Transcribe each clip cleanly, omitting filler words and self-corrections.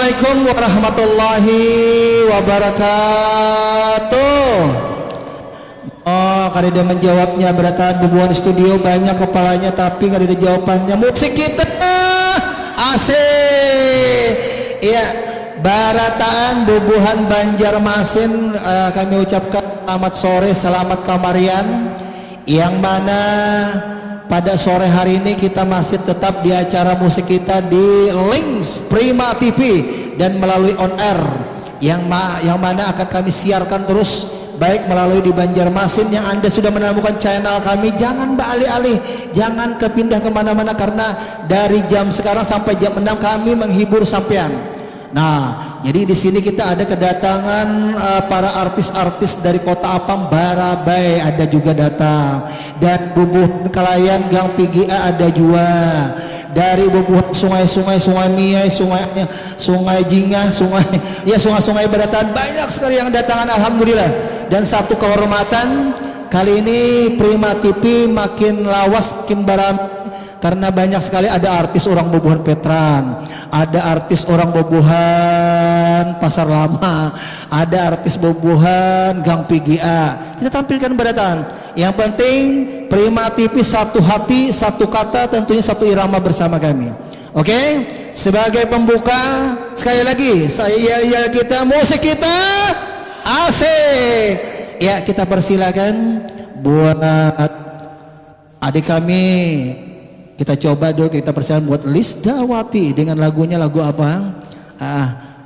Assalamualaikum warahmatullahi wabarakatuh. Oh, kada dia menjawabnya beratan bubuhan studio banyak kepalanya tapi kada ada jawabannya. Musik kita asik. Iya, barataan bubuhan Banjarmasin, kami ucapkan selamat sore, selamat kamarian. Yang mana pada sore hari ini kita masih tetap di acara musik kita di Links Prima TV dan melalui on air yang mana akan kami siarkan terus baik melalui di Banjarmasin. Yang Anda sudah menemukan channel kami, jangan beralih-alih, jangan kepindah kemana-mana karena dari jam sekarang sampai jam 6 kami menghibur sampean. Nah, jadi di sini kita ada kedatangan para artis-artis dari Kota Apam, Barabai ada juga datang, dan bubuh Kalayan Gang PGA ada juga, dari bubuh sungai-sungai, Sungai Miai, Sungai Jingah, sungai-sungai Beratan banyak sekali yang datangan, alhamdulillah. Dan satu kehormatan kali ini Prima TV makin lawas, makin baram karena banyak sekali ada artis orang Bobohan Petran, ada artis orang Bobohan Pasar Lama, ada artis Bobohan Gang PGA. Kita tampilkan Beratan. Yang penting Prima TV satu hati, satu kata, tentunya satu irama bersama kami. Oke? Sebagai pembuka sekali lagi saya yel kita, musik kita asik. Ya, kita persilakan buat adik kami. Kita coba dulu, kita persilakan buat Lisdawati dengan lagunya, lagu apa?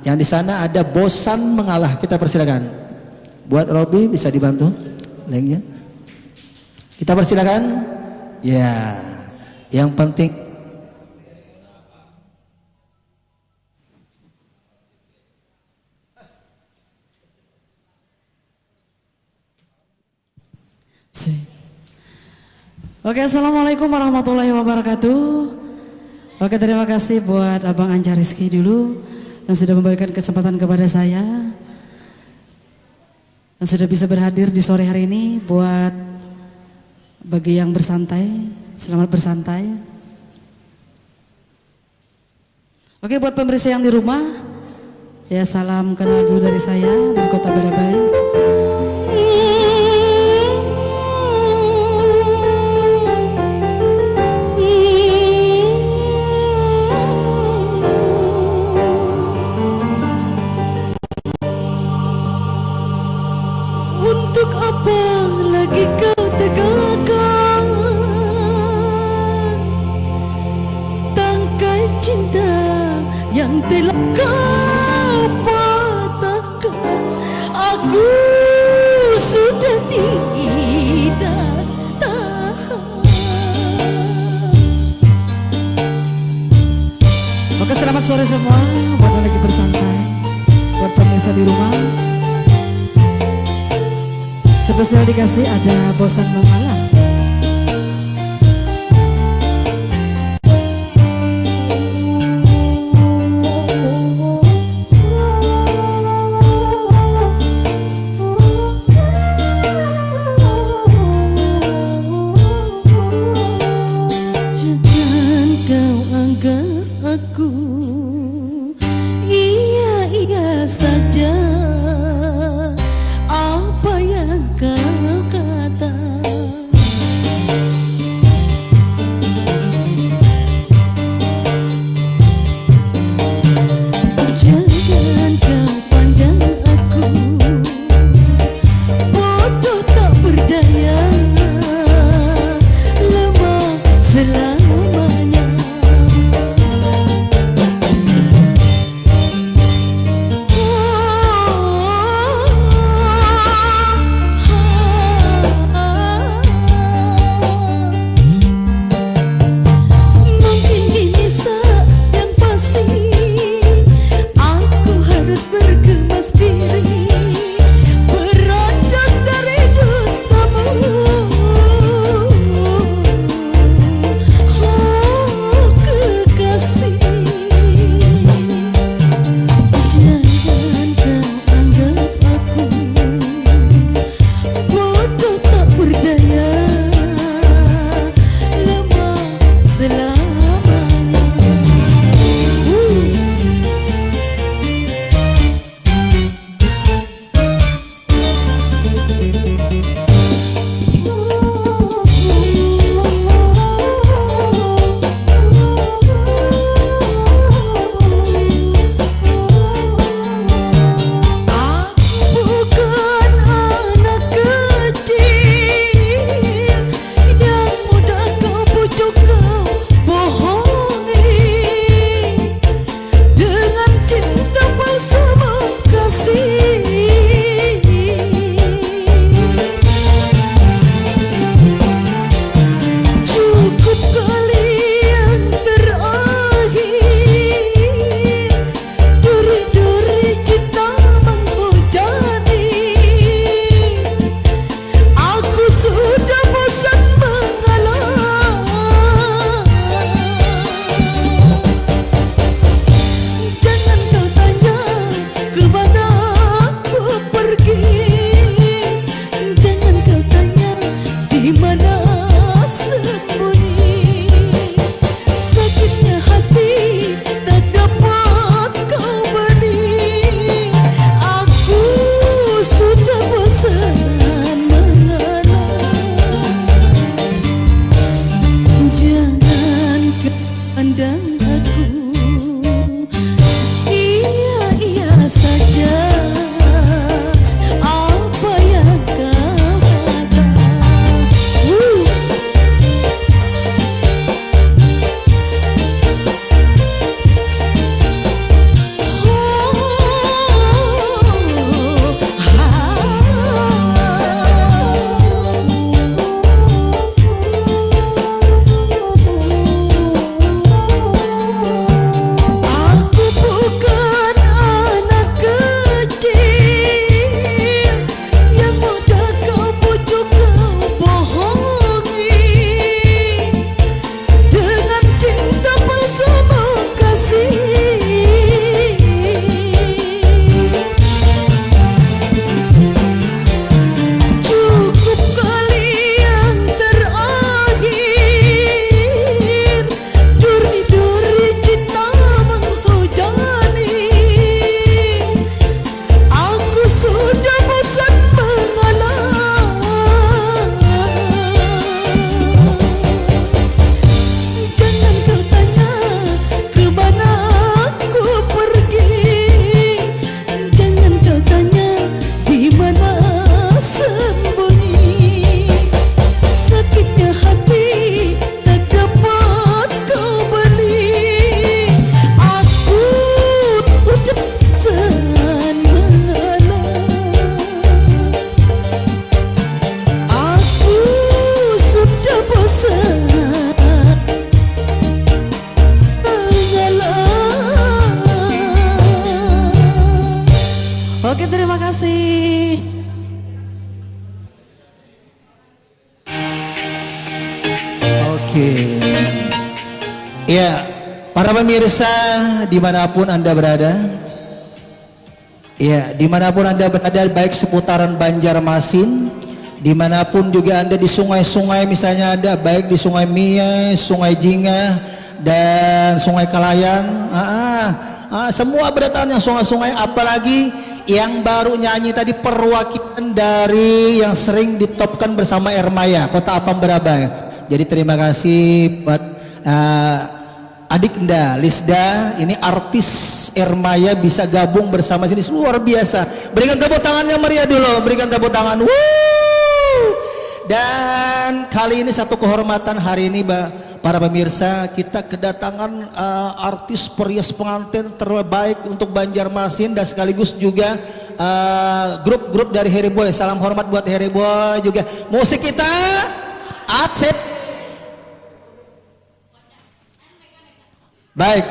Yang di sana ada Bosan Mengalah. Kita persilakan. Buat Robi bisa dibantu linknya. Kita persilakan. Ya, yang penting Oke, assalamualaikum warahmatullahi wabarakatuh. Oke, terima kasih buat Abang Anca Rizky dulu yang sudah memberikan kesempatan kepada saya dan sudah bisa berhadir di sore hari ini. Buat bagi yang bersantai, selamat bersantai. Oke, buat pemirsa yang di rumah, ya salam kenal dulu dari saya dari Kota Barabai. Untuk apa lagi kau tegakkan tangkai cinta yang telah kau patahkan? Aku sudah tidak tahan. Oke, selamat sore semua buat yang lagi bersantai, buat pemirsa di rumah. Spesial dikasih ada Bosan Mengalah. Jangan kau anggap aku iya-iya saja. Apa yang kau kata kasih. Oke. Ya, para pemirsa dimanapun Anda berada, ya dimanapun Anda berada, baik seputaran Banjarmasin, dimanapun juga Anda di sungai-sungai misalnya ada, baik di Sungai Mia, Sungai Jingah, dan Sungai Kalayan, semua berdatangan yang sungai-sungai, apalagi yang baru nyanyi tadi perwakilan dari yang sering ditopkan bersama Ermaya, Kota Apam Beraba. Jadi terima kasih buat Adikda Lisda, ini artis Ermaya bisa gabung bersama sini, luar biasa. Berikan tepuk tangannya Maria dulu, berikan tepuk tangan. Woo! Dan kali ini satu kehormatan hari ini para pemirsa, kita kedatangan artis perias pengantin terbaik untuk Banjarmasin dan sekaligus juga grup-grup dari Harry Boy. Salam hormat buat Harry Boy juga. Musik kita Acep. Baik,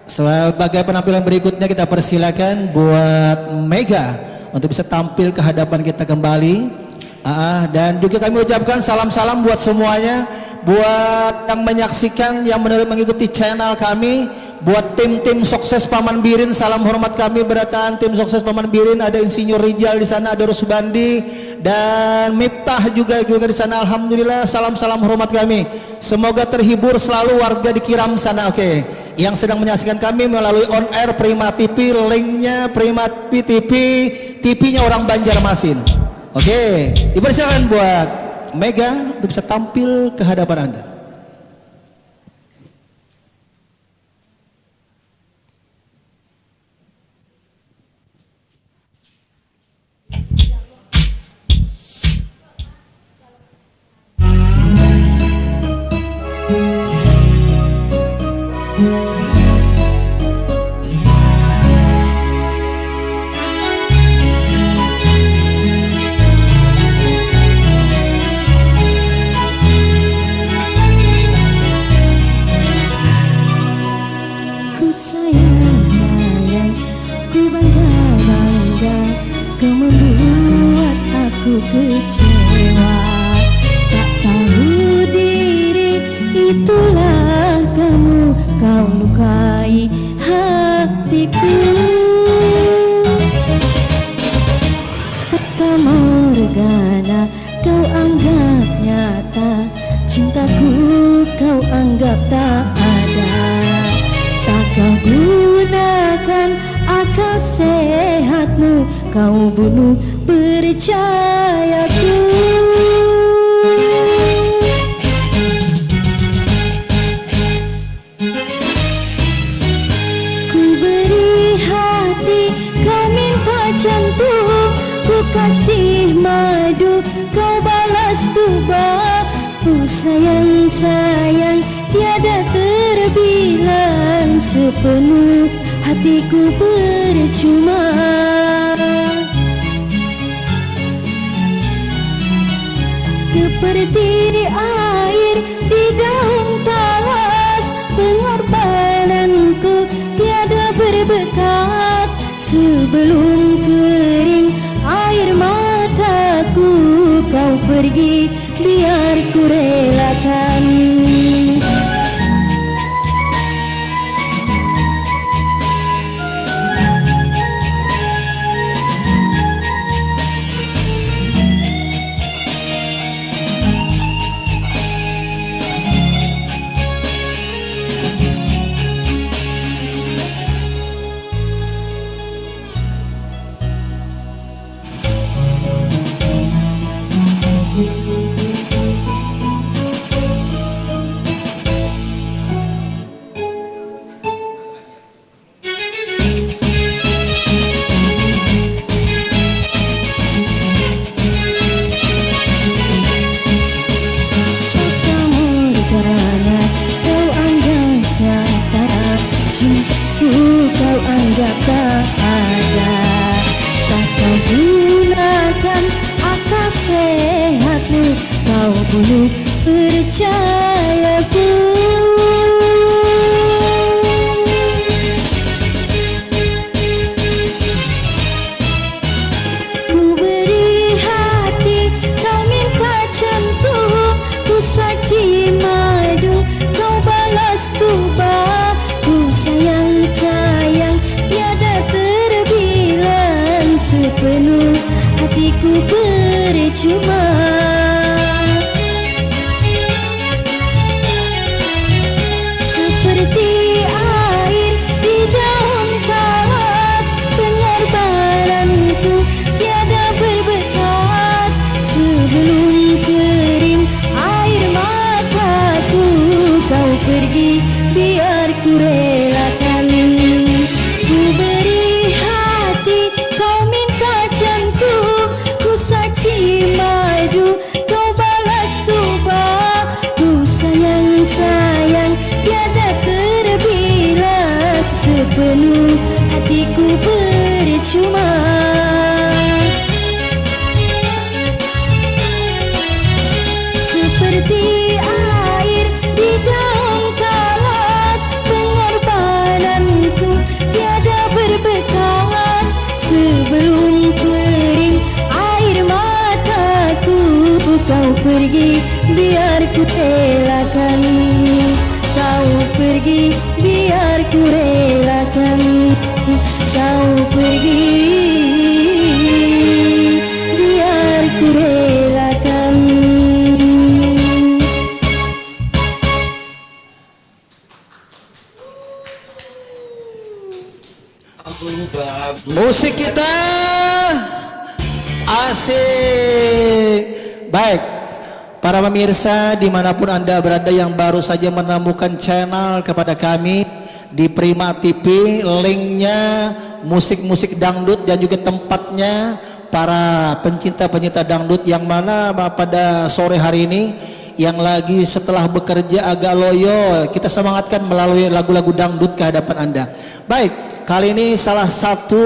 sebagai penampilan berikutnya kita persilakan buat Mega untuk bisa tampil ke hadapan kita kembali. Dan juga kami ucapkan salam-salam buat semuanya, buat yang menyaksikan, yang mengikuti channel kami, buat tim-tim sukses Paman Birin, salam hormat kami berataan tim sukses Paman Birin. Ada Insinyur Rijal di sana, ada Rusbandi dan Miftah juga di sana. Alhamdulillah, salam-salam hormat kami. Semoga terhibur selalu warga di Kiram sana. Oke, yang sedang menyaksikan kami melalui on air Prima TV, linknya Prima TV, TV-nya orang Banjarmasin. Oke, dipersilakan buat Mega untuk bisa tampil ke hadapan Anda. Kecewa, tak tahu diri, itulah kamu, kau lukai hatiku. Fata Morgana, kau anggap nyata, cintaku kau anggap tak ada. Tak kau gunakan akal sehatmu, kau bunuh percayaku. Ku beri hati, kau minta jantung, ku kasih madu, kau balas tuba. Ku sayang, sayang, tiada terbilang, sepenuh hatiku percuma. Seperti air di daun talas, pengorbananku tiada berbekas. Sebelum kering air mataku, kau pergi, biar ku relakan. Bunuh percayaku. hatiku percuma. Seperti air di daun talas, pengorbananku tiada berbekas. Sebelum kering air mataku, kau pergi biar ku relakan. Ku beri hati, kau minta jantung. Ku saji madu, kau balas tuba. Ku sayang tiada terbilang. Sepenuh hatiku percuma. Seperti air di daun talas, pengorbananku tiada berbekas. Sebelum kering air mataku, kau pergi biar ku relakan. Kau pergi biar ku relakan. Kau pergi biar ku relakan. Musik kita asik. Baik, para pemirsa dimanapun Anda berada yang baru saja menemukan channel kepada kami di Prima TV, linknya musik-musik dangdut dan juga tempatnya para pencinta-pencinta dangdut yang mana pada sore hari ini yang lagi setelah bekerja agak loyo, kita semangatkan melalui lagu-lagu dangdut ke hadapan Anda. Baik, kali ini salah satu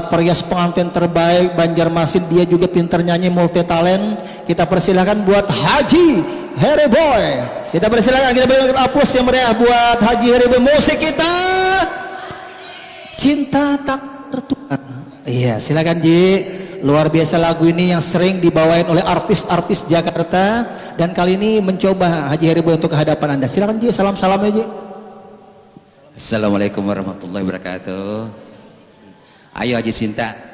perias pengantin terbaik Banjarmasin, dia juga pintar nyanyi, multi talent. Kita persilahkan buat Haji Heriboy. Kita persilahkan, kita berikan aplaus yang meriah buat Haji Heriboy. Musik kita Cinta Tak Tertukan. Iya, silakan Ji. Luar biasa lagu ini yang sering dibawain oleh artis-artis Jakarta, dan kali ini mencoba Haji Heriboy untuk kehadapan Anda. Silakan Ji, salam-salamnya Ji. Assalamualaikum warahmatullahi wabarakatuh. Ayo Haji Sinta.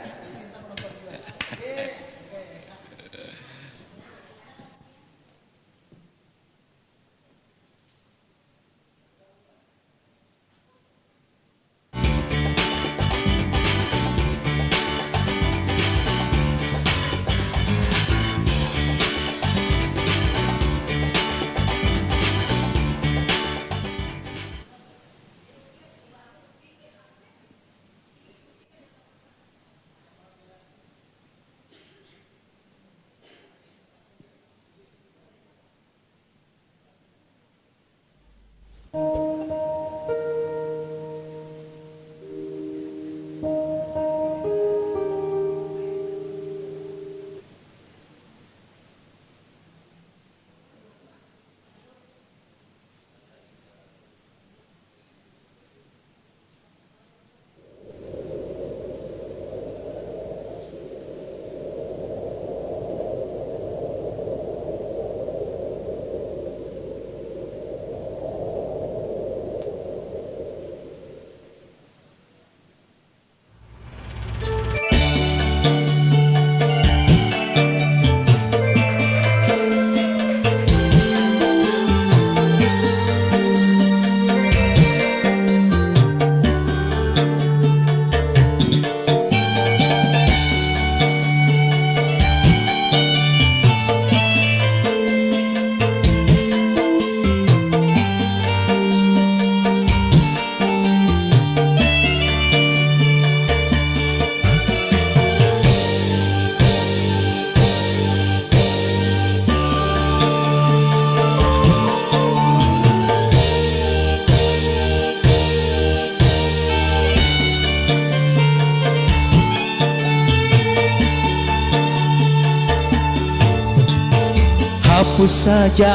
Hapus saja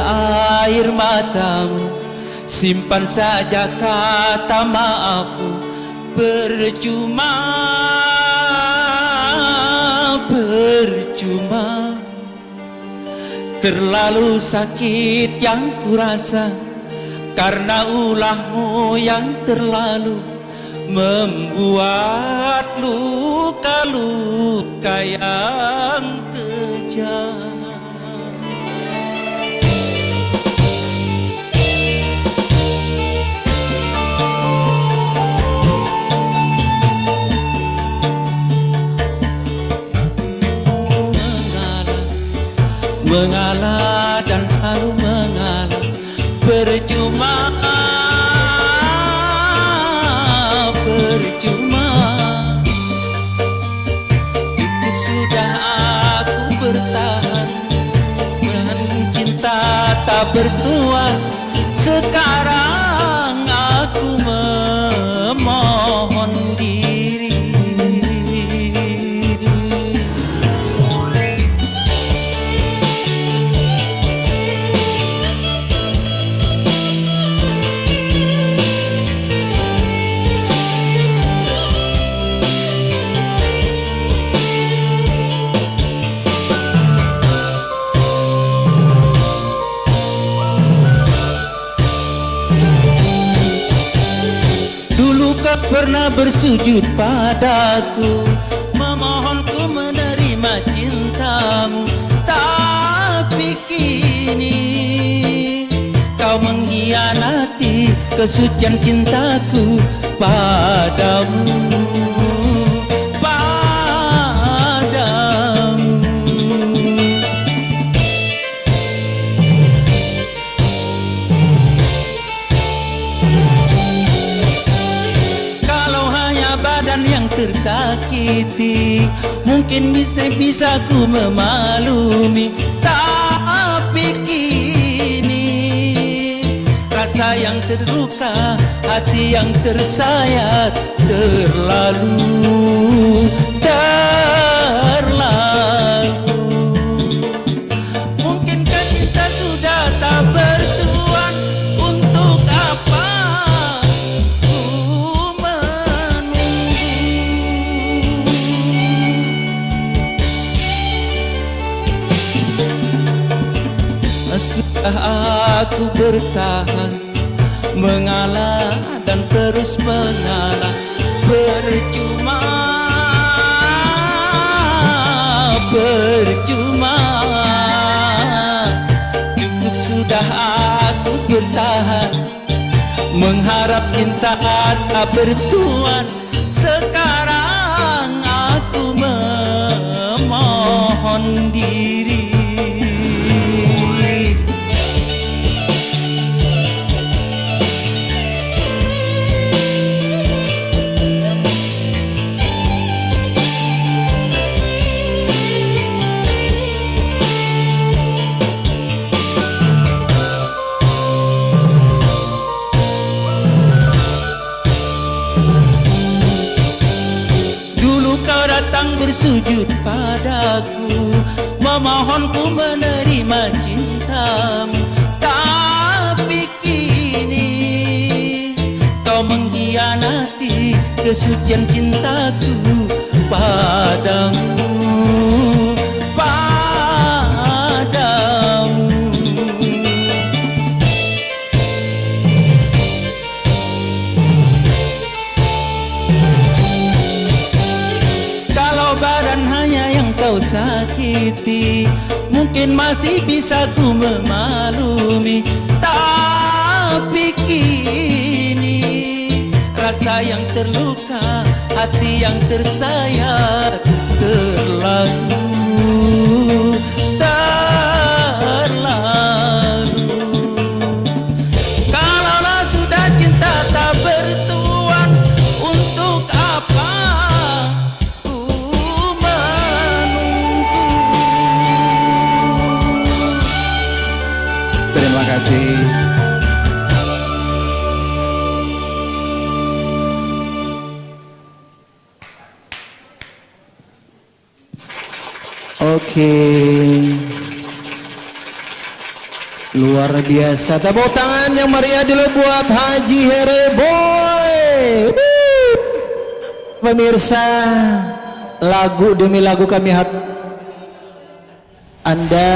air matamu, simpan saja kata maafmu. Percuma, percuma. Terlalu sakit yang kurasa karena ulahmu yang terlalu membuat luka-luka yang kejam. Mengalah dan selalu mengalah, percuma, percuma. Cukup sudah aku bertahan, menahan cinta tak bertuan. Sekarang aku memohon diri. Pernah bersujud padaku, memohonku menerima cintamu. Tapi kini kau mengkhianati kesucian cintaku padamu, padamu. Yang tersakiti mungkin bisa ku memaklumi, tapi kini rasa yang terluka, hati yang tersayat terlalu, terlalu. Mungkinkah kita sudah tak bertuan? Untuk apa sudah aku bertahan, mengalah dan terus mengalah, percuma, percuma. Cukup sudah aku bertahan, mengharap cinta tak bertuan. Sekarang aku memohon diri. Bersujud padaku, memohonku menerima cintamu. Tapi kini kau mengkhianati kesucian cintaku padamu, padamu. Badan hanya yang kau sakiti, mungkin masih bisa ku memaklumi. Tapi kini rasa yang terluka, hati yang tersayat terlalu, terlalu. Kalaulah sudah cinta tak bertuan, untuk apa Terima kasih. Oke, luar biasa. Tepuk tangan yang meriah dulu buat Haji Hereboy. Pemirsa, lagu demi lagu kami Anda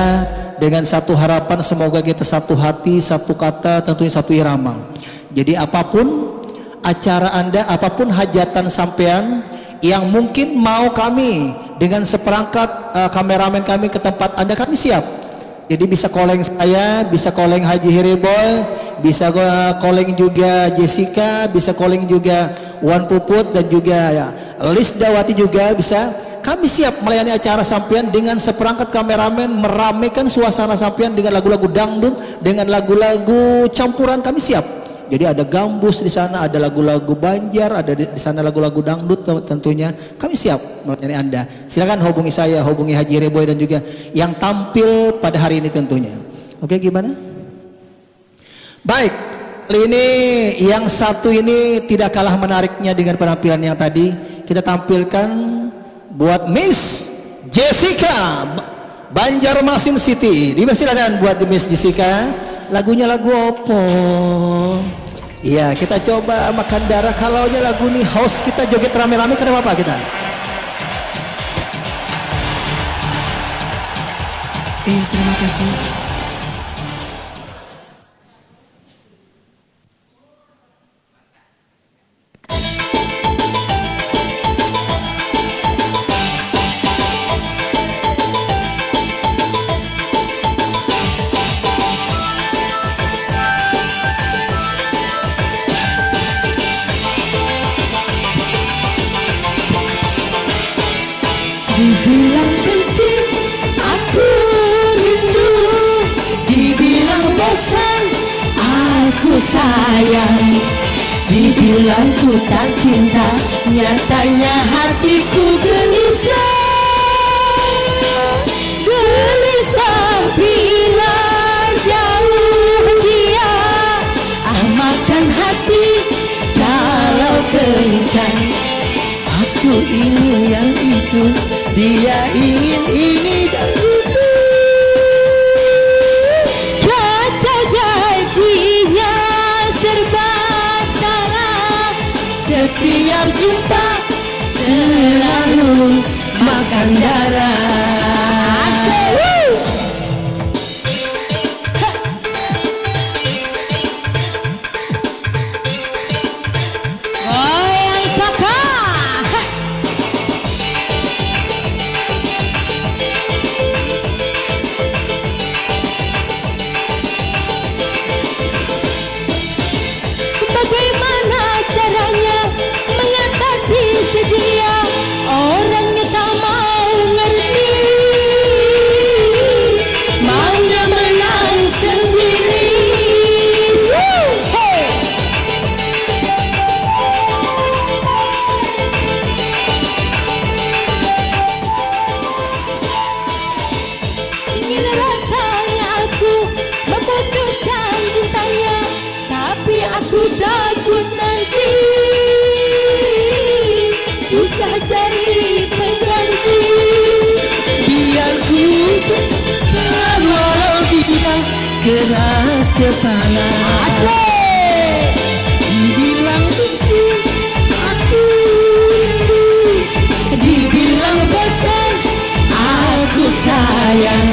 dengan satu harapan, semoga kita satu hati, satu kata, tentunya satu irama. Jadi apapun acara Anda, apapun hajatan sampean yang mungkin mau kami dengan seperangkat kameramen kami ke tempat Anda, kami siap. Jadi bisa calling saya, bisa calling Haji Hiriboy, bisa calling juga Jessica, bisa calling juga Wan Puput dan juga ya, Lis Dawati juga bisa. Kami siap melayani acara sampean dengan seperangkat kameramen, meramaikan suasana sampean dengan lagu-lagu dangdut, dengan lagu-lagu campuran, kami siap. Jadi ada gambus di sana, ada lagu-lagu Banjar, ada di sana lagu-lagu dangdut tentunya. Kami siap melayani Anda. Silakan hubungi saya, hubungi Haji Reboy dan juga yang tampil pada hari ini tentunya. Oke, gimana? Baik, kali ini yang satu ini tidak kalah menariknya dengan penampilan yang tadi. Kita tampilkan buat Miss Jessica Banjarmasin City. Dipersilakan buat Miss Jessica. Lagunya lagu opo? Iya, kita coba makan darah. Kalau lagu nih host kita joget rame-rame, kenapa apa kita? Terima kasih. Dibilang benci, aku rindu. Dibilang bosan, aku sayang. Dibilang ku tak cinta, nyatanya hatiku gelisah. Gelisah bila jauh dia. Makan hati kalau kencang. Aku ingin yang itu, dia ingin ini dan itu. Kacau jadinya, serba salah. Setiap jumpa selalu makan darah. Goyang kakak. Bagaimana caranya mengatasi sedia? Orangnya tak mau ngerti, maunya menang sendiri. Ingin rasanya aku memutuskan cintanya, tapi aku takut nanti susah cari pengganti. Biar ku bersabar walau dia keras kepala. Asik. Dibilang benci, aku rindu. Dibilang bosan, aku sayang.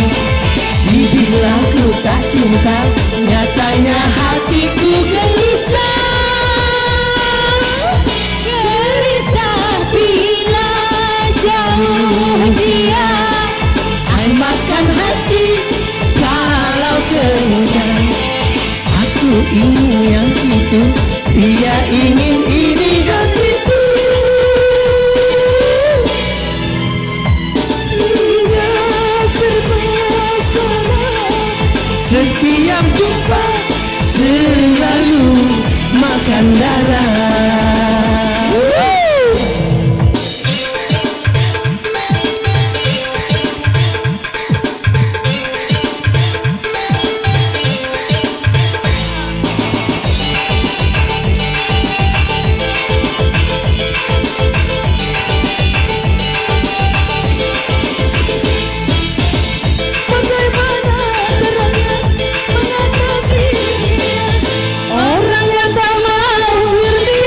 Dibilang ku tak cinta, nyatanya hatiku gelisah. Gelisah bila jauh dia. Makan hati kalau kencang. Aku ingin yang itu, dia ingin ini dan itu. Hingga serba salah. Setiap jumpa selalu makan darah. Bagaimana caranya mengatasi dia? Orang yang tak mau ngerti,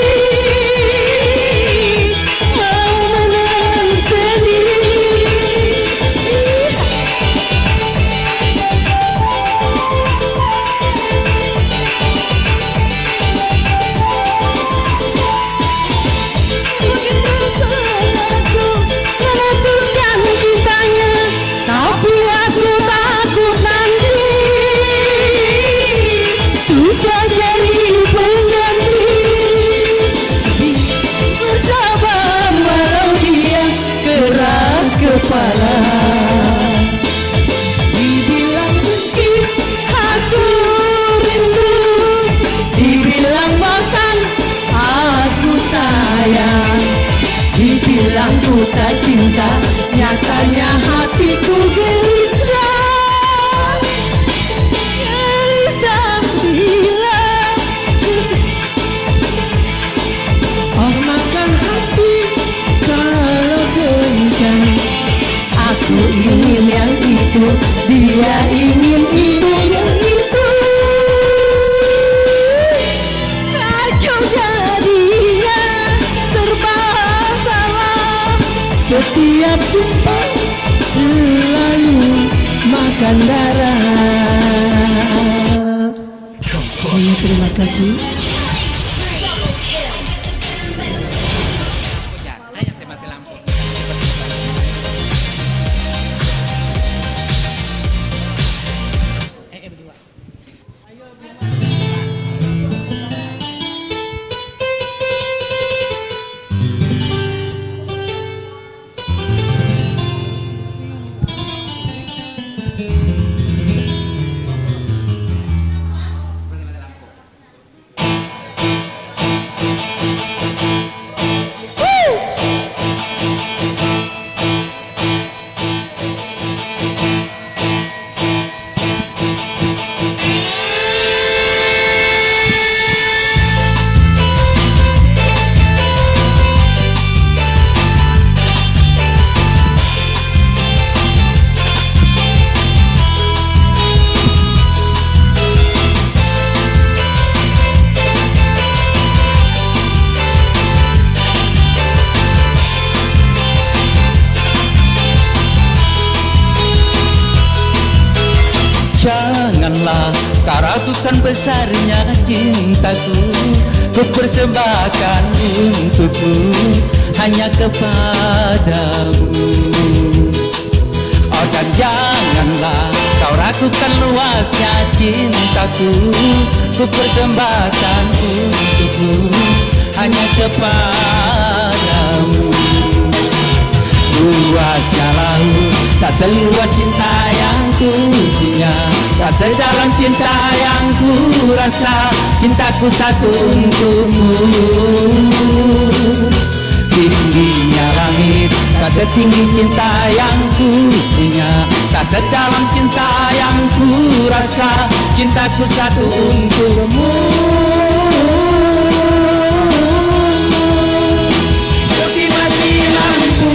ragukan besarnya cintaku, ku persembahkan untukmu hanya kepadamu. Oh dan janganlah kau ragukan luasnya cintaku, ku persembahkan untukmu hanya kepadamu. Luasnya laut tak seluas cinta yang ku punya, tak sedalam cinta yang ku rasa, cintaku satu untukmu. Tingginya langit tak setinggi cinta yang ku punya, tak sedalam cinta yang ku rasa, cintaku satu untukmu. Seperti mati lampu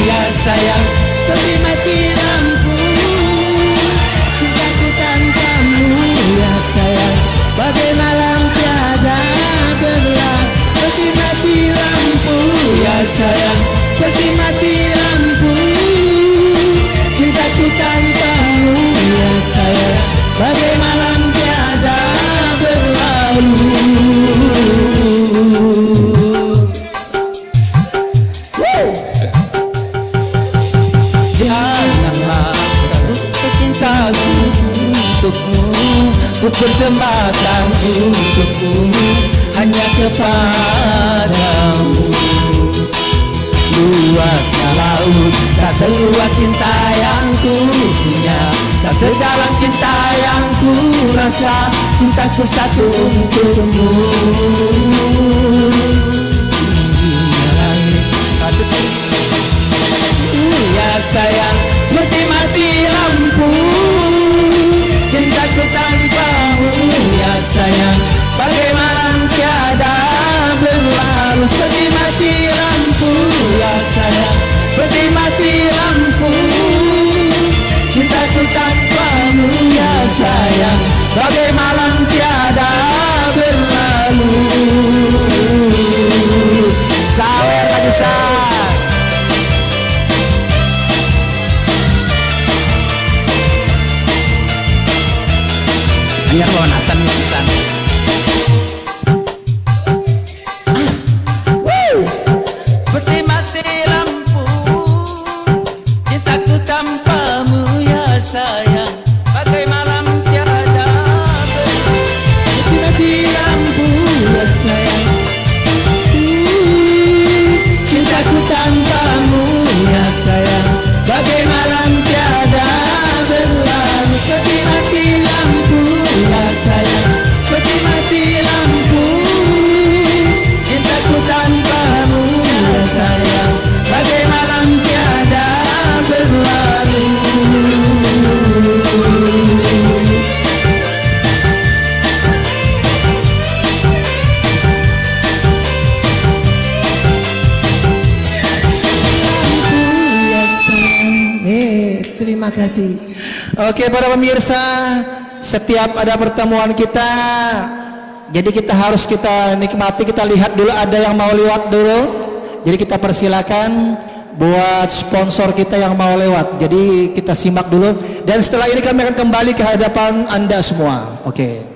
ya sayang, seperti mati lampu, cintaku tanpamu ya sayang, bagai malam tiada berlalu. Seperti mati lampu ya sayang, seperti mati lampu, cintaku tanpamu ya sayang, bagai malam tiada berlalu. Janganlah ragukan cintaku untukmu, ku persembahkan untukmu hanya kepadamu. Luasnya laut tak seluas cinta yang ku punya, tak sedalam cinta yang ku rasa, cintaku satu untukmu. Ya sayang, seperti mati lampu, cintaku tanpamu ya sayang, bagai malam tiada berlalu. Seperti mati lampu ya sayang, seperti mati lampu, cintaku tanpamu ya sayang, bagai malam tiada berlalu. Sawer lagi sah. Hanya lonasan mususan. Seperti mati lampu, cintaku tanpamu ya sayang, bagai malam tiada berlalu. Seperti mati lampu ya sayang, cintaku tanpamu ya sayang, bagai malam tiada berlalu. Seperti mati lampu ya sayang, seperti mati lampu, cintaku tanpamu ya sayang, bagai malam tiada berlalu. Ya sayang, terima kasih. Oke para pemirsa, setiap ada pertemuan kita, jadi kita harus kita nikmati, kita lihat dulu ada yang mau lewat dulu. Jadi kita persilakan buat sponsor kita yang mau lewat. Jadi kita simak dulu dan setelah ini kami akan kembali ke hadapan Anda semua. Oke.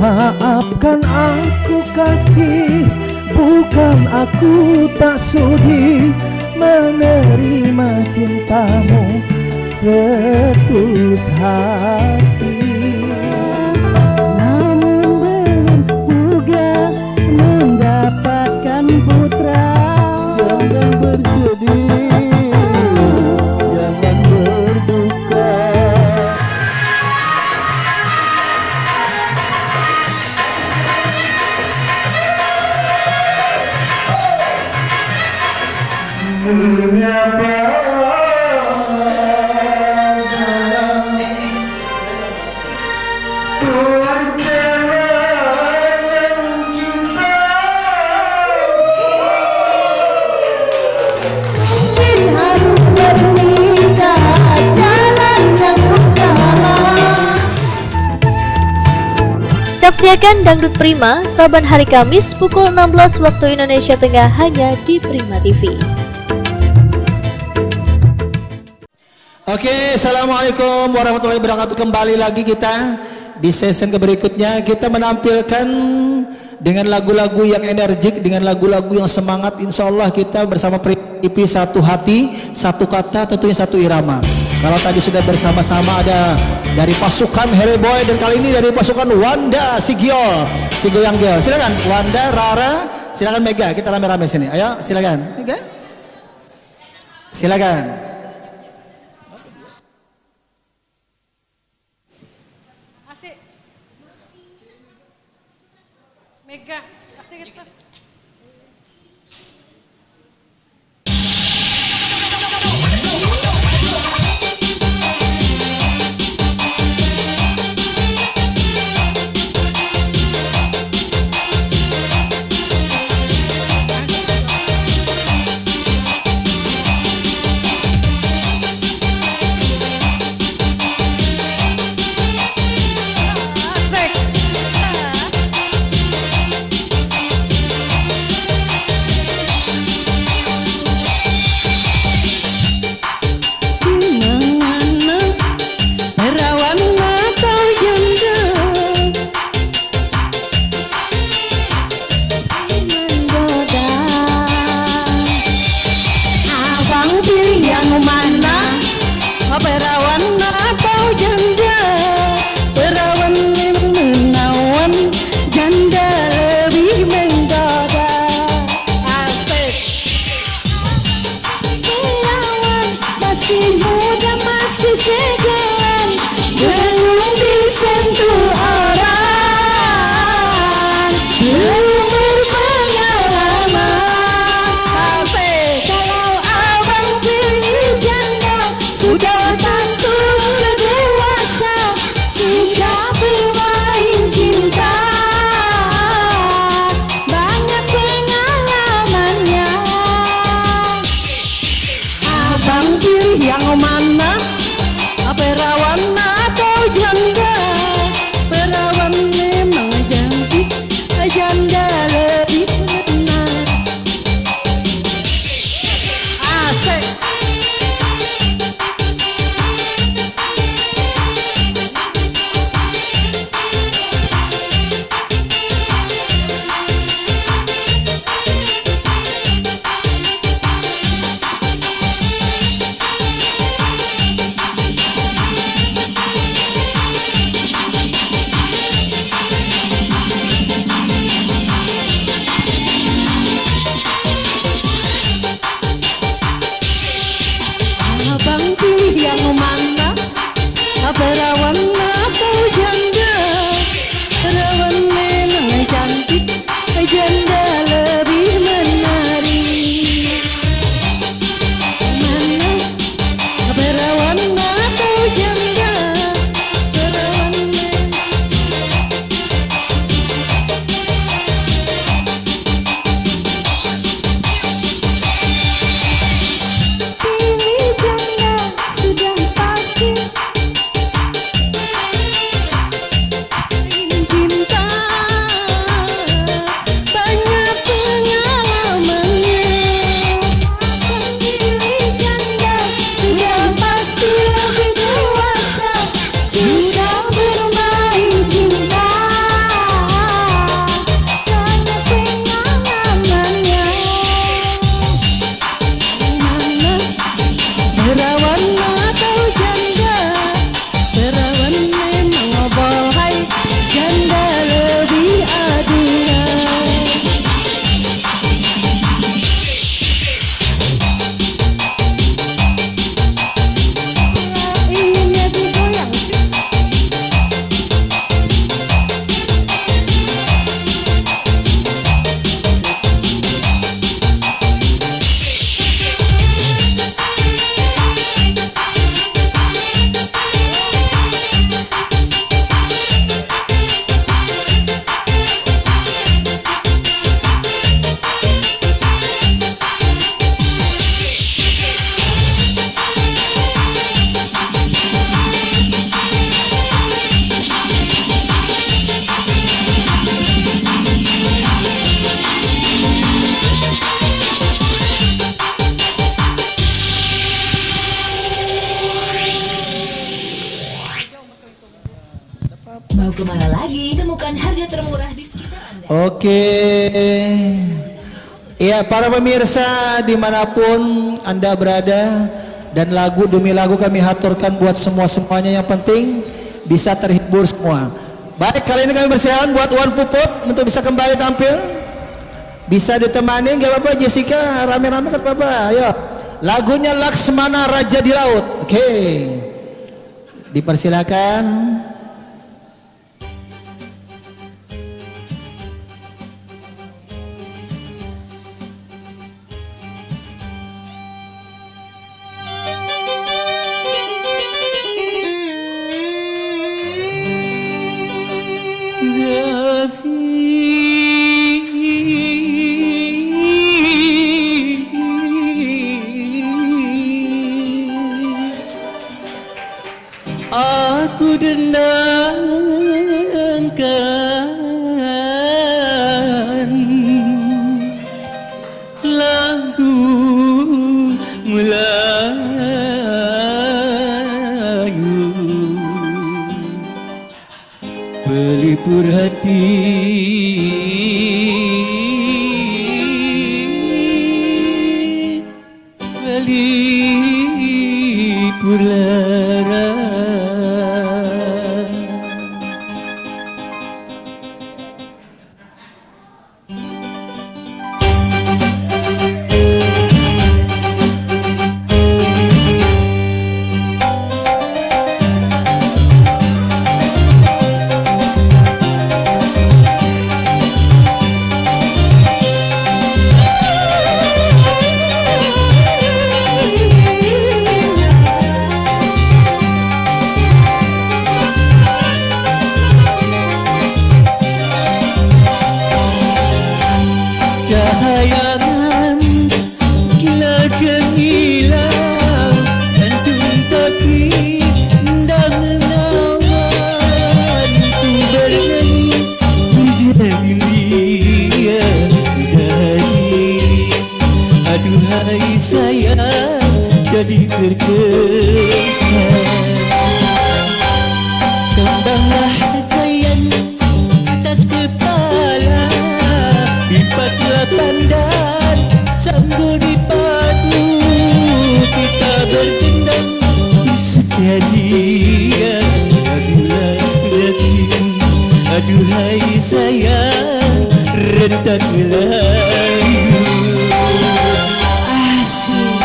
Maafkan aku kasih, bukan aku tak sudi menerima cintamu setulus hati. Namun belum juga mendapatkan putra. Jangan bersedih, jangan berduka. Menyapa Saksikan Dangdut Prima saban hari Kamis pukul 16 waktu Indonesia Tengah hanya di Prima TV. Oke, assalamualaikum warahmatullahi wabarakatuh. Kembali lagi kita di session berikutnya. Kita menampilkan dengan lagu-lagu yang energik, dengan lagu-lagu yang semangat. Insya Allah kita bersama Pripi satu hati, satu kata, tentunya satu irama. Kalau tadi sudah bersama-sama ada dari pasukan Boy, dan kali ini dari pasukan Wanda Sigiol, Sigoyang Giol. Silakan Wanda, Rara, silakan Mega. Kita rame-rame sini. Ayo, silakan. Mega. Silakan. Mega, kasih kita. Oke. Ya, para pemirsa dimanapun Anda berada, dan lagu demi lagu kami haturkan buat semuanya, yang penting bisa terhibur semua. Baik, kali ini kami persilakan buat Wan Puput untuk bisa kembali tampil. Bisa ditemani, gak apa-apa Jessica, rame-rame kan apa-apa. Ayo, lagunya Laksmana Raja di Laut. Oke, dipersilakan. Aku dendangkan lagu Melayu, pelipur hati, pelipur lara. Cahaya manis gila gemilang, gantung tapi indah menawan. Ku bernyanyi menjadi dia dari, aduhai sayang jadi terkesan. Kembanglah kayan atas kepala, lipatlah pandan sambil dipadu, kita berdendang bersetia dia. Adulah yatim, aduhai sayang, rentan Melayu. Asyik.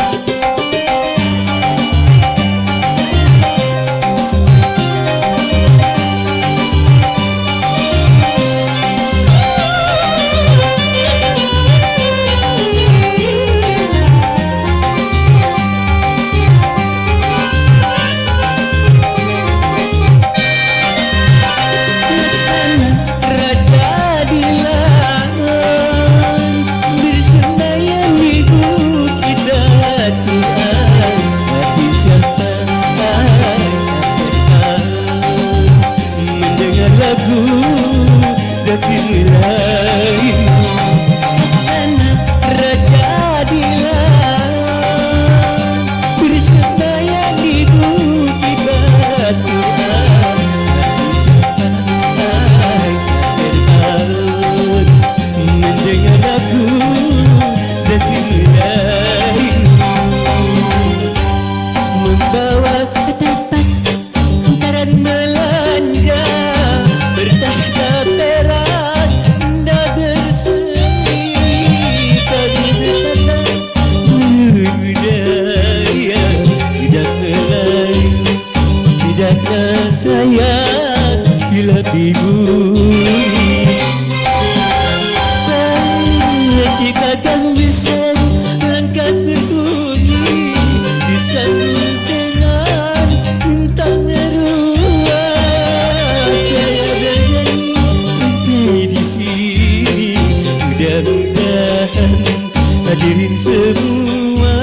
Sayang gila di bumi, ketika kang bisa langkah terbunyi, disambung dengan bintang ruang. Saya bernyanyi sampai di sini, mudah-mudahan hadirin semua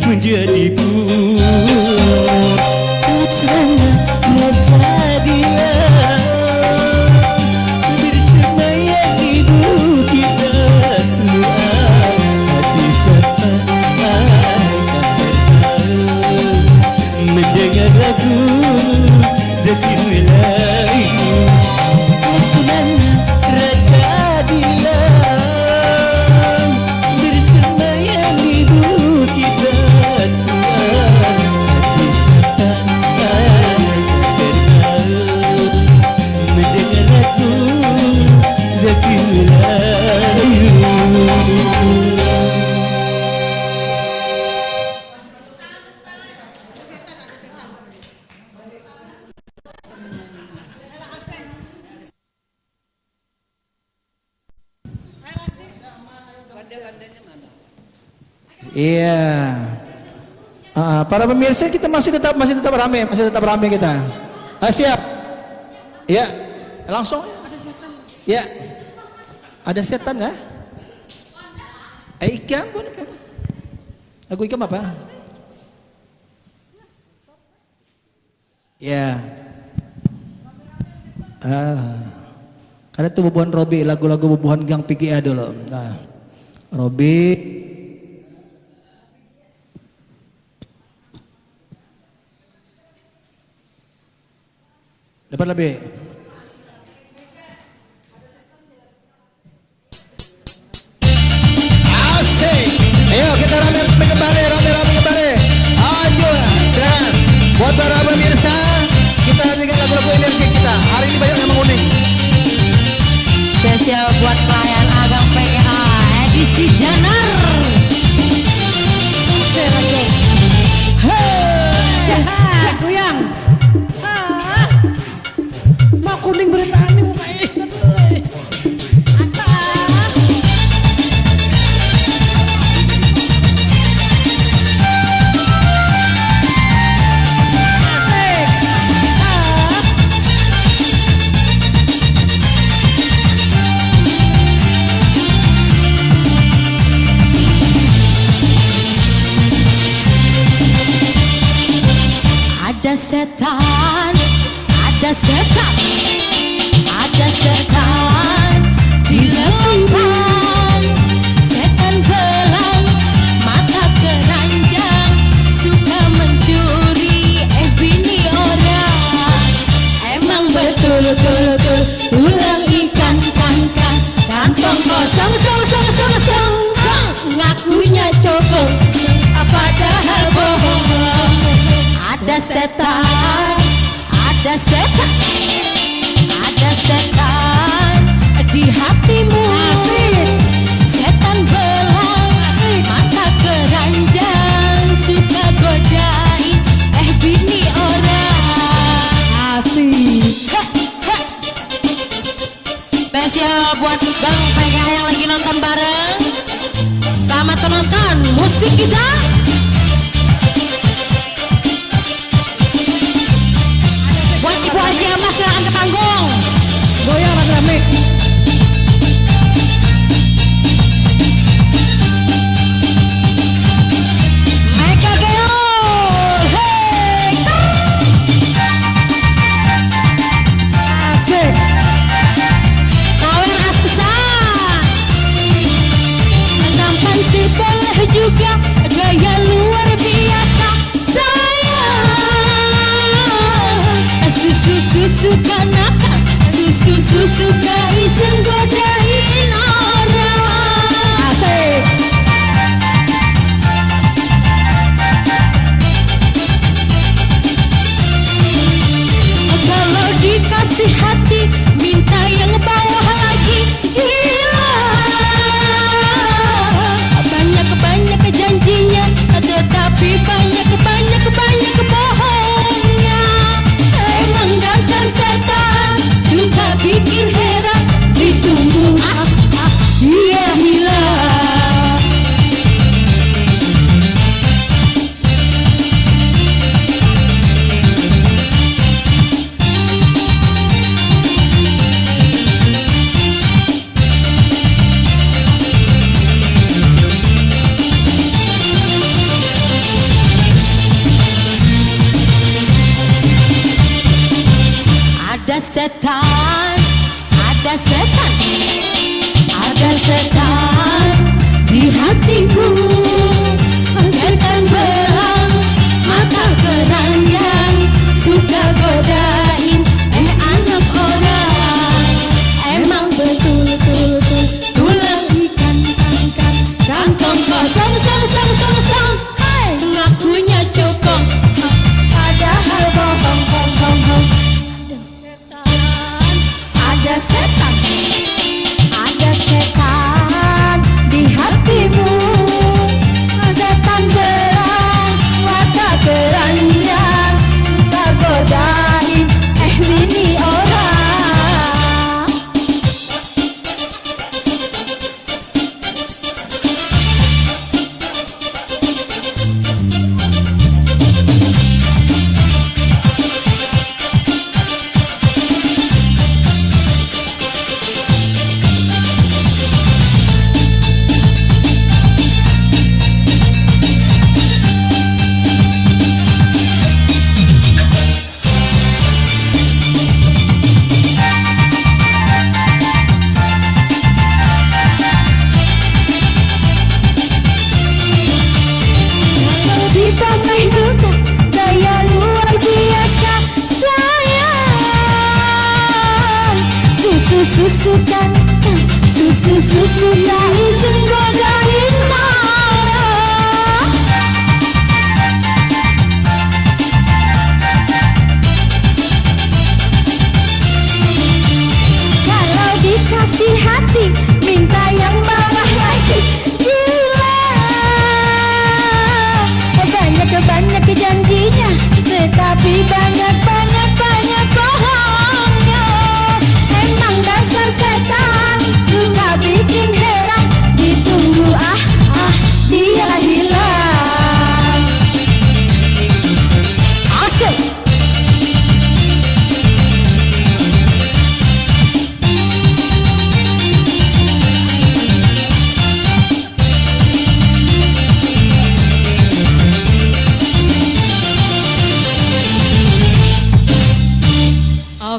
menjadi puas. Laksmana Raja di Laut, bersemayam di bukit batuan, hati siapa akan tertahu mendengar lagu Zafir Melayu. Laksmana Raja Iya. Para pemirsa kita masih tetap ramai kita. Siap. Ya, langsung. Ya. Ada setan ya? Ikam pun kan. Lagu ikam apa? Ya. Ada tuh bubuhan Robi, lagu-lagu bubuhan Gang PGA dulu. Nah, Robi. Dapat lebih. Asik. Ayo kita rame kembali. Ayo silakan. Buat para pemirsa, kita dengan lagu-lagu energi kita. Hari ini banyak yang menguning. Spesial buat klien Agang PGA edisi Janar. Sehat, goyang. Mau kuning beritaan nih mukanya. Ada setan di lelangkan, setan belang mata keranjang, suka mencuri bini orang. Emang betul ulang ikan kantong kosong ngakunya cokong padahal bohong. Ada setan di hatimu. Setan belang mata keranjang, suka godain bini orang. Asik. Spesial buat Bang PGA yang lagi nonton bareng. Selamat menonton musik kita. Buat Ibu Haji Amah silakan ke panggung. Goyang rame-rame. Mega Geo. Hey. Asik. Sawer as besar. Tampan si boleh juga, gaya luar biasa. Susu kanaka, susu iseng godain orang. Asik. Kalau dikasih hati, minta yang bawah lagi. Gila, banyak janjinya, tetapi banyak bohongnya. Emang dasar setan, suka bikin heran. Ditunggu dia bilang. Ada setan di hatiku. Setan belang mata keranjang, suka godain anak orang. Emang betul tulang ikan kantong kosong ngakunya cukong padahal bohong. Ada setan di hatimu. Setan belang mata keranjang, suka godain bini orang. susukan susu tak izin godain marah. Kalau dikasih hati minta yang bawah lagi. Gila banyak janjinya tetapi banyak bohongnya. Emang dasar setan suka bikin heran. Ditunggu dia hilang. Asik.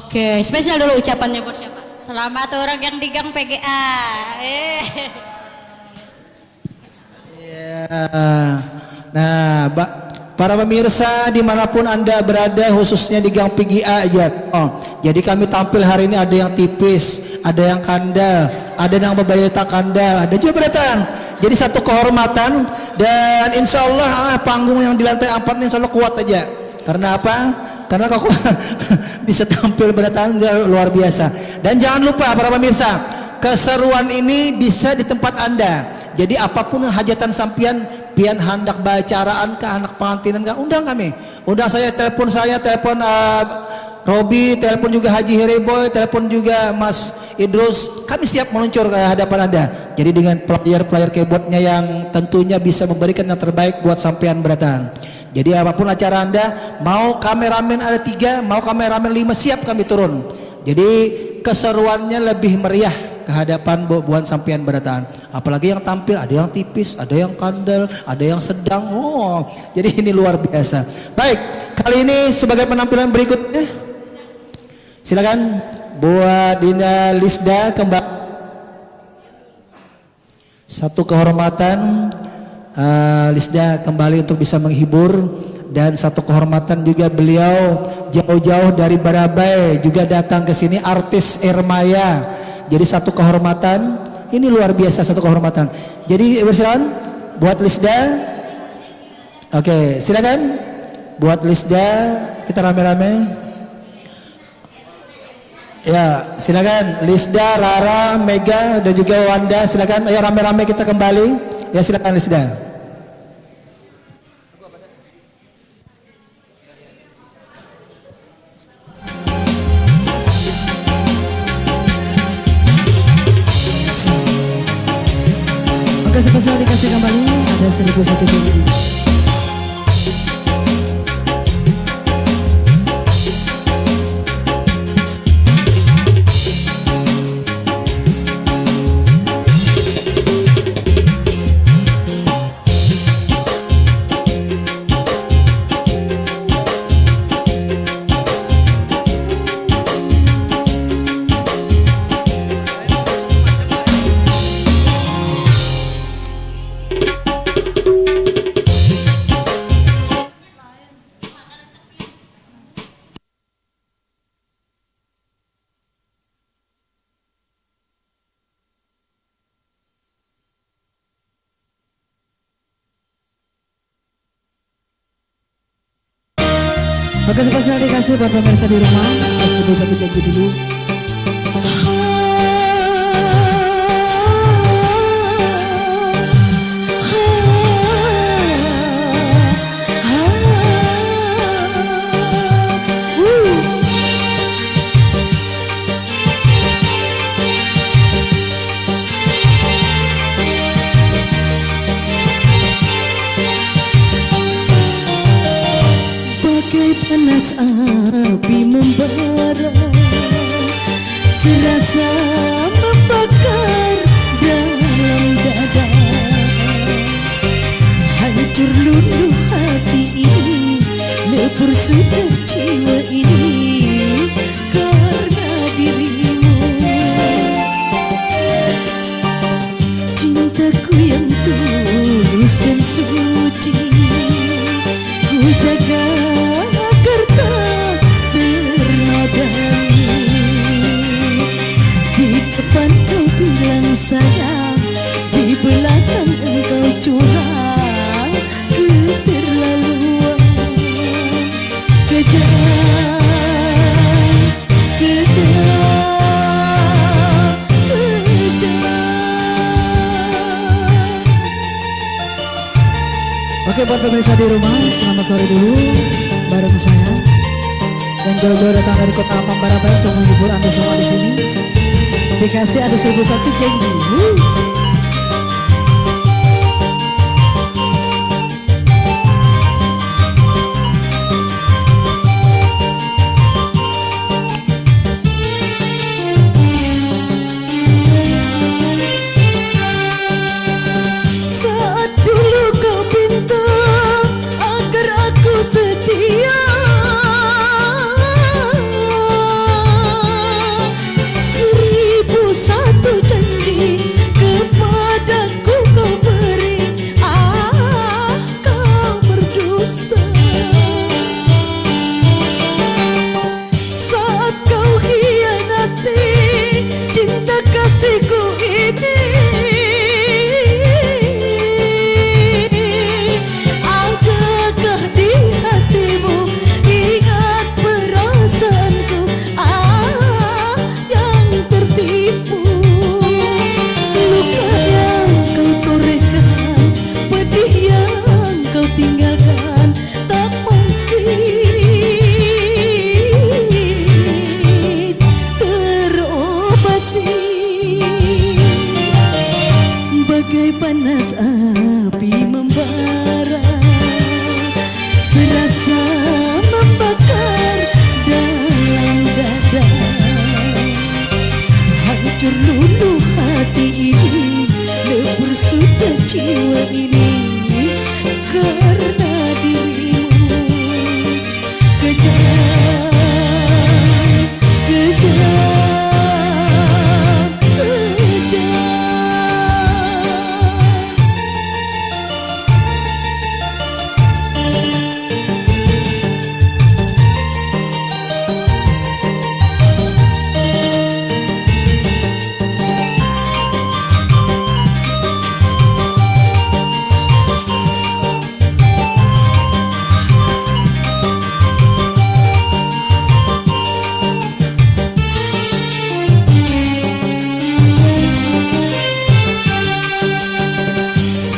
Oke, spesial dulu ucapannya buat siapa? Selamat orang yang di gang PGA. Ya. Nah, para pemirsa dimanapun Anda berada, khususnya di gang PGA aja. Jadi kami tampil hari ini ada yang tipis, ada yang kandal, ada yang berbayata kandal, ada juga beretan. Jadi satu kehormatan dan insya Allah panggung yang di lantai 4 ini insya Allah kuat aja. Karena apa? Karena kau bisa tampil berdatangan luar biasa. Dan jangan lupa para pemirsa, keseruan ini bisa di tempat Anda. Jadi apapun hajatan sampian, pian hendak bacaraan ke anak pengantinan, undang kami. Undang saya, telepon Robi, telepon juga Haji Heriboy, telepon juga Mas Idrus. Kami siap meluncur ke hadapan Anda. Jadi dengan player-player keyboardnya yang tentunya bisa memberikan yang terbaik buat sampean berdatangan. Jadi apapun acara Anda, mau kameramen ada 3, mau kameramen 5, siap kami turun. Jadi keseruannya lebih meriah ke hadapan buat sampean berdatangan. Apalagi yang tampil, ada yang tipis, ada yang kandel, ada yang sedang. Jadi ini luar biasa. Baik, kali ini sebagai penampilan berikutnya, silakan buat Dinda Lisda kembali. Satu kehormatan. Lisda kembali untuk bisa menghibur, dan satu kehormatan juga beliau jauh-jauh dari Barabai juga datang ke sini, artis Ermaya. Jadi satu kehormatan, ini luar biasa, satu kehormatan. Jadi silakan buat Lisda. Oke, silakan buat Lisda, kita rame-rame. Ya, silakan Lisda, Rara, Mega dan juga Wanda, silakan. Ayo rame-rame kita kembali. Ya, silakan Lisda. Oke, spesial dikasih kembali ada 1001 janji. Oke, spesial dikasih buat pemirsa di rumah. satu janji dulu. Panas api membara, serasa membakar dalam dada. Hancur luluh hati ini, lebur sudah jiwa ini karena dirimu. Cintaku yang tulus dan suci, ku jaga agar tak ternodai. Di Oke, buat pemirsa di rumah, selamat sore dulu bareng saya. Dan jauh-jauh datang dari kota Pambarapaya untuk menghibur Anda semua di sini. Dikasih ada 1001 janji. Saat dulu kau pinta agar aku setia, seribu satu janji kepadaku kau beri, kau berdusta. Saat kau hianati cinta kasihku ini, adakah di hatimu ingat perasaanku yang tertipu? Luka yang kau torehkan, pedih yang kau tinggalkan, tak mungkin terobati. Bagai panas api membara, serasa membakar dalam dada. Hancur luluh hati ini, lebur sudah jiwa ini, karena dirimu kejam, kejam, kejam.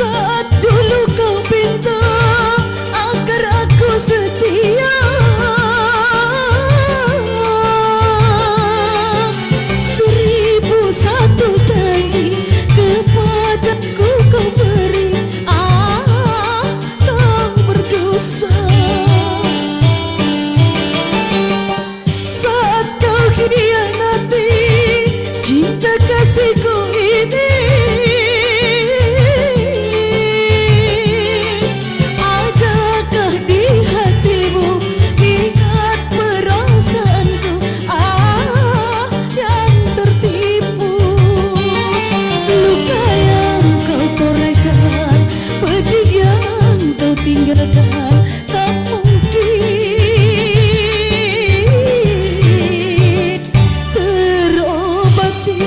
Saat dulu kau pinta agar aku setia, seribu satu janji kepadaku kau beri, kau berdusta. Saat kau hianati cinta kasihku ini, adakah di hatimu ingat perasaanku yang tertipu? Luka yang kau torehkan, pedih yang kau tinggalkan, tak mungkin terobati.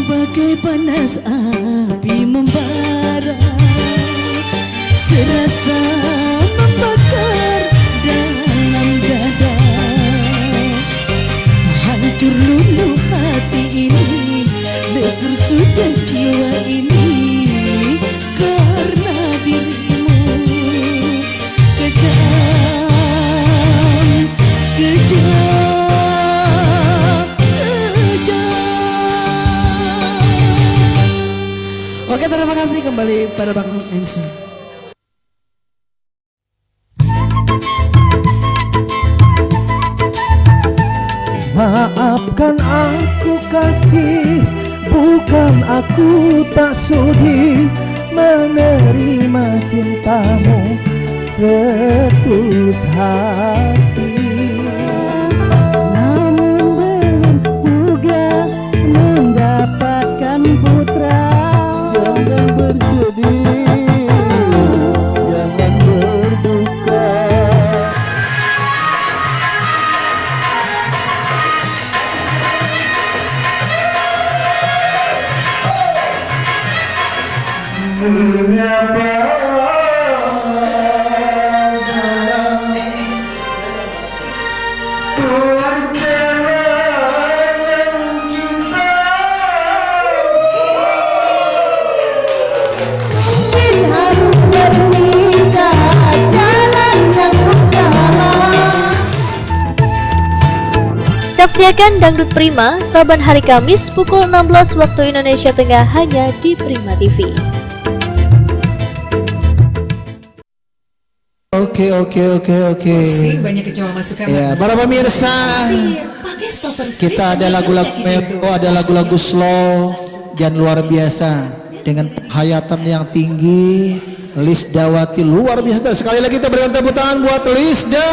Bagai panas api membara, serasa membakar dalam dada. Hancur luluh hati ini, lebur sudah jiwa ini, karena dirimu kejam, kejam, kejam. Oke, terima kasih kembali pada Bang MC. Maafkan aku kasih, bukan aku tak sudi menerima cintamu setulus hati. Namun belum juga mendapatkan putra. Jangan bersedih, jangan berduka. Menyapa perjalanan cinta. Saksikan Dangdut Prima saban hari Kamis pukul 16 waktu Indonesia Tengah hanya di Prima TV. Oke. Banyak kecewa masukan. Ya, para pemirsa, kita ada lagu-lagu mellow, ada lagu-lagu slow dan luar biasa dengan penghayatan yang tinggi. Lisdawati luar biasa. Sekali lagi kita berikan tepuk tangan buat Lisda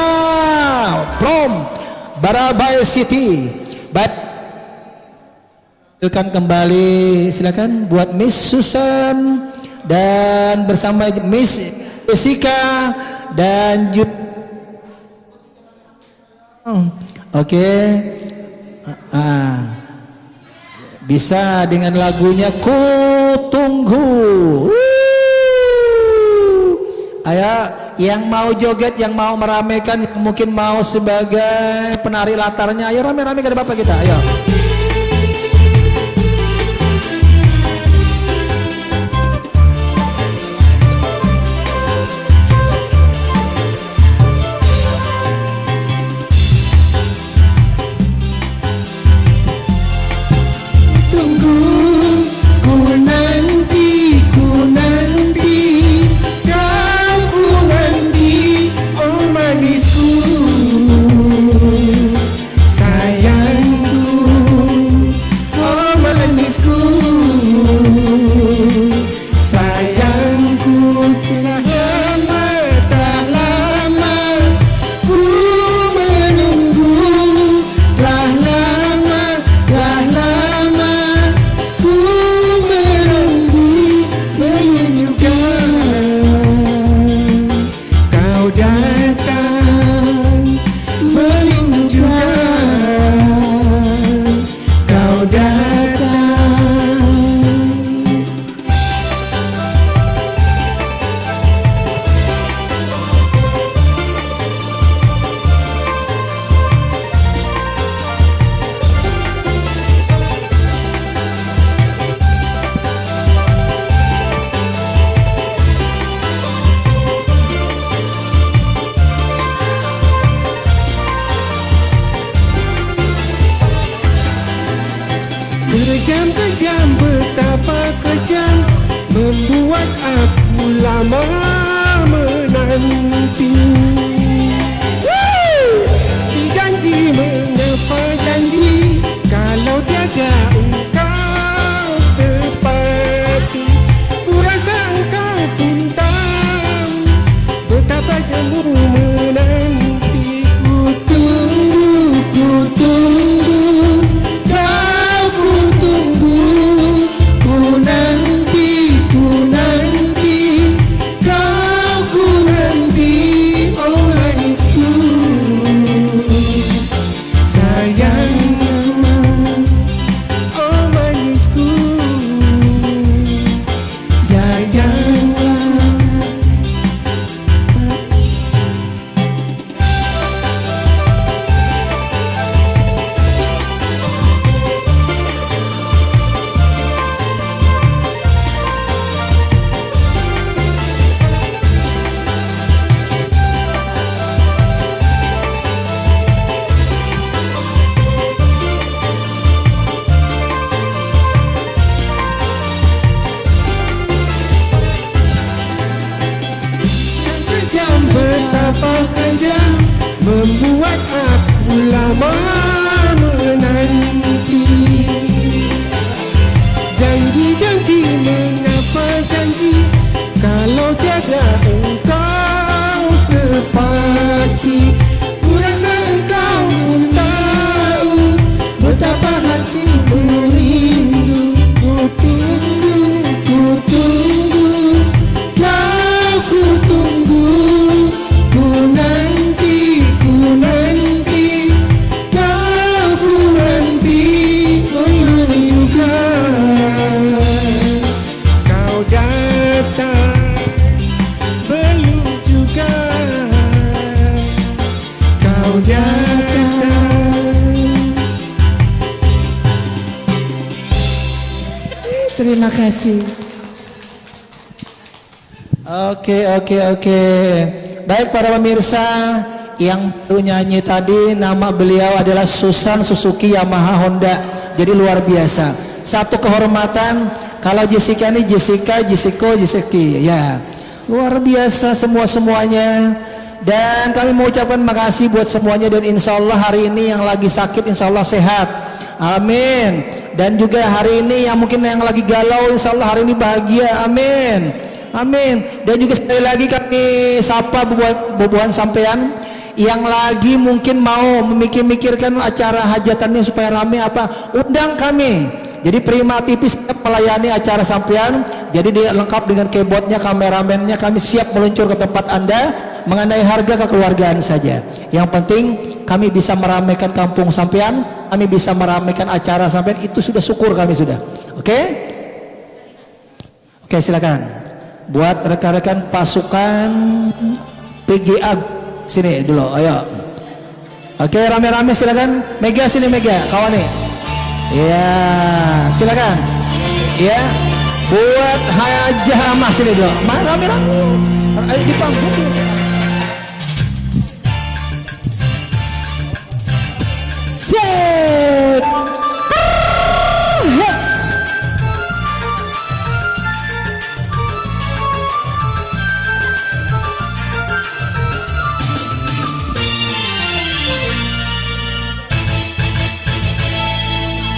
from Barabai City. Baik, silakan kembali, silakan buat Miss Susan dan bersama Miss Jessica dan juga bisa dengan lagunya Ku Tunggu. Ayo, yang mau joget, yang mau meramaikan, yang mungkin mau sebagai penari latarnya, ayo rame-rame ke Bapak kita, ayo. Kejam, betapa kejam, membuat aku lama menanti. Dijanji, mengapa janji, kalau tiada engkau tepati. Ku rasa engkau pun tahu betapa jamu menanti. Ku tunggu, betapa kejam, membuat aku lama menanti. Janji-janji, mengapa janji, kalau tiada engkau tepati. Ku rasa engkau pun tahu betapa hati merindu. Ku tunggu, kau ku tunggu. Ku nanti, kau ku nanti. Oh merindukan, kau datang, belum juga kau datang. Terima kasih. Oke. Baik para pemirsa, yang baru nyanyi tadi nama beliau adalah Susan Suzuki Yamaha Honda. Jadi luar biasa. Satu kehormatan. Kalau Jessica ini Jessica, ya. Luar biasa semuanya. Dan kami mengucapkan makasih buat semuanya, dan insya Allah hari ini yang lagi sakit insya Allah sehat. Amin. Dan juga hari ini yang mungkin yang lagi galau insya Allah hari ini bahagia. Amin. Amin. Dan juga sekali lagi kami sapa bubuhan sampean yang lagi mungkin mau memikirkan acara hajatannya supaya rame apa, undang kami. Jadi Prima TV siap melayani acara sampean. Jadi dia lengkap dengan keyboardnya, kameramennya, kami siap meluncur ke tempat Anda mengenai harga kekeluargaan saja. Yang penting kami bisa meramaikan kampung sampean, kami bisa meramaikan acara sampean, itu sudah syukur kami sudah. Oke? Oke, silakan. Buat rekan-rekan pasukan PGA sini dulu, ayo. Oke, rame-rame silakan. Mega sini, Mega, kawan nih. Ya, silakan. Ya, buat Hajah Ramah sini dulu. Rame-rame. Ayo di panggung. Set.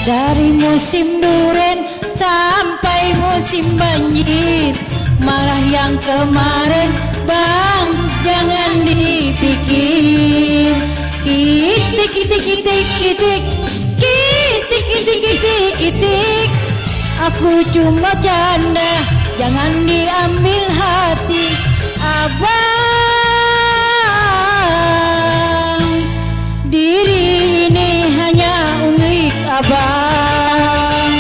Dari musim duren sampai musim banjir, marah yang kemarin bang jangan dipikir. Kitik kitik kitik kitik kitik kitik kitik kitik, aku cuma canda, jangan diambil hati abang. Diri ini hanya unik abang.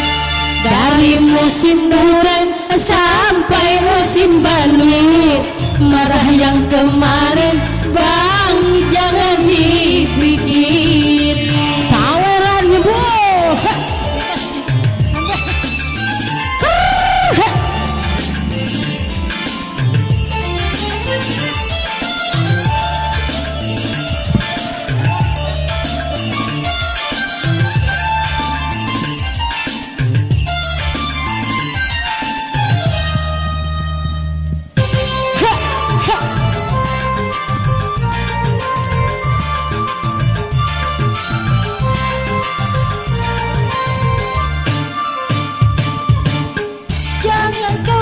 Dari musim duren sampai musim banjir, marah yang kemarin bang jangan dipikir. Saweran bu.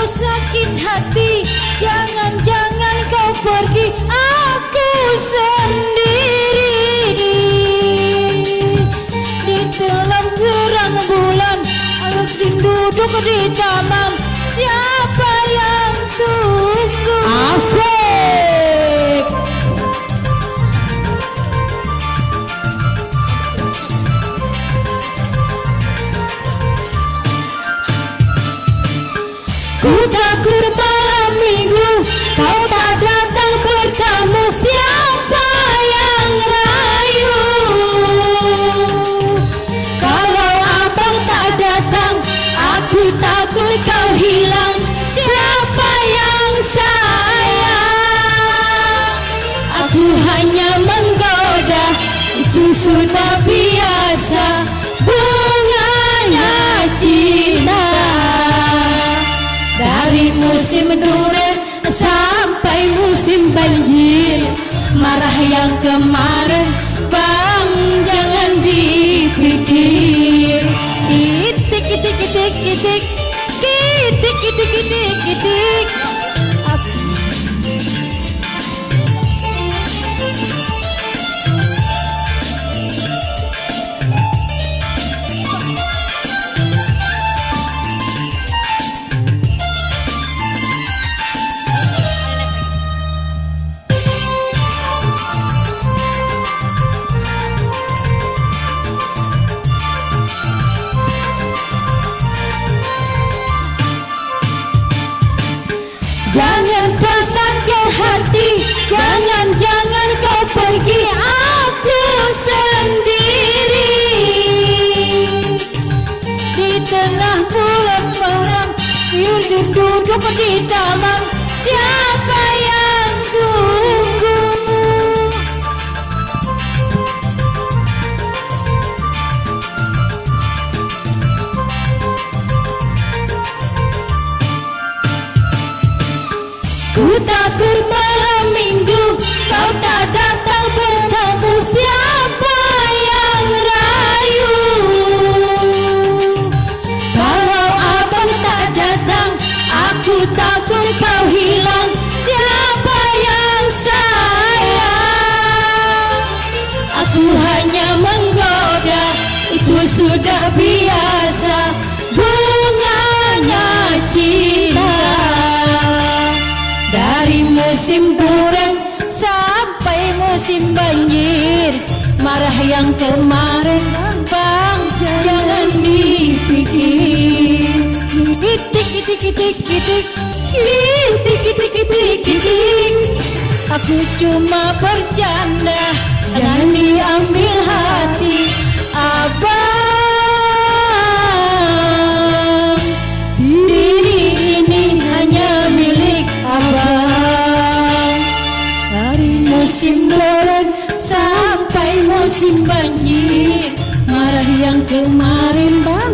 Sakit hati, jangan kau pergi, aku sendiri di dalam gerang bulan. Ayo duduk di taman, siapa yang tunggu? Asik. Ku takut malam minggu kau tak datang bertamu, siapa yang rayu? Kalau abang tak datang, aku takut kau hilang, siapa yang sayang? Aku hanya menggoda, itu sudah biasa, bunganya cinta. Dari musim duren sampai musim banjir, marah yang kemarin bang jangan dipikir. Kitik kitik kitik kitik kitik kitik kitik kitik. Jangan kau sakit hati, jangan kau pergi, aku sendiri di tengah bulan malam. Yuk duduk di taman, siapa yang tunggu? Ku takut malam minggu kau tak datang bertemu siapa yang rayu. Kalau abang tak datang aku takut kau hilang siapa yang sayang. Aku hanya menggoda itu sudah biasa bunganya cinta. Dari musim hujan sampai musim banjir, marah yang kemarin bang jangan dipikir. Kitik kitik kitik kitik kitik kitik kitik kitik. Aku cuma bercanda, jangan diambil hati abang. Diri ini hanya milik abang. Dari musim hujan sampai musim banjir, marah yang kemarin bang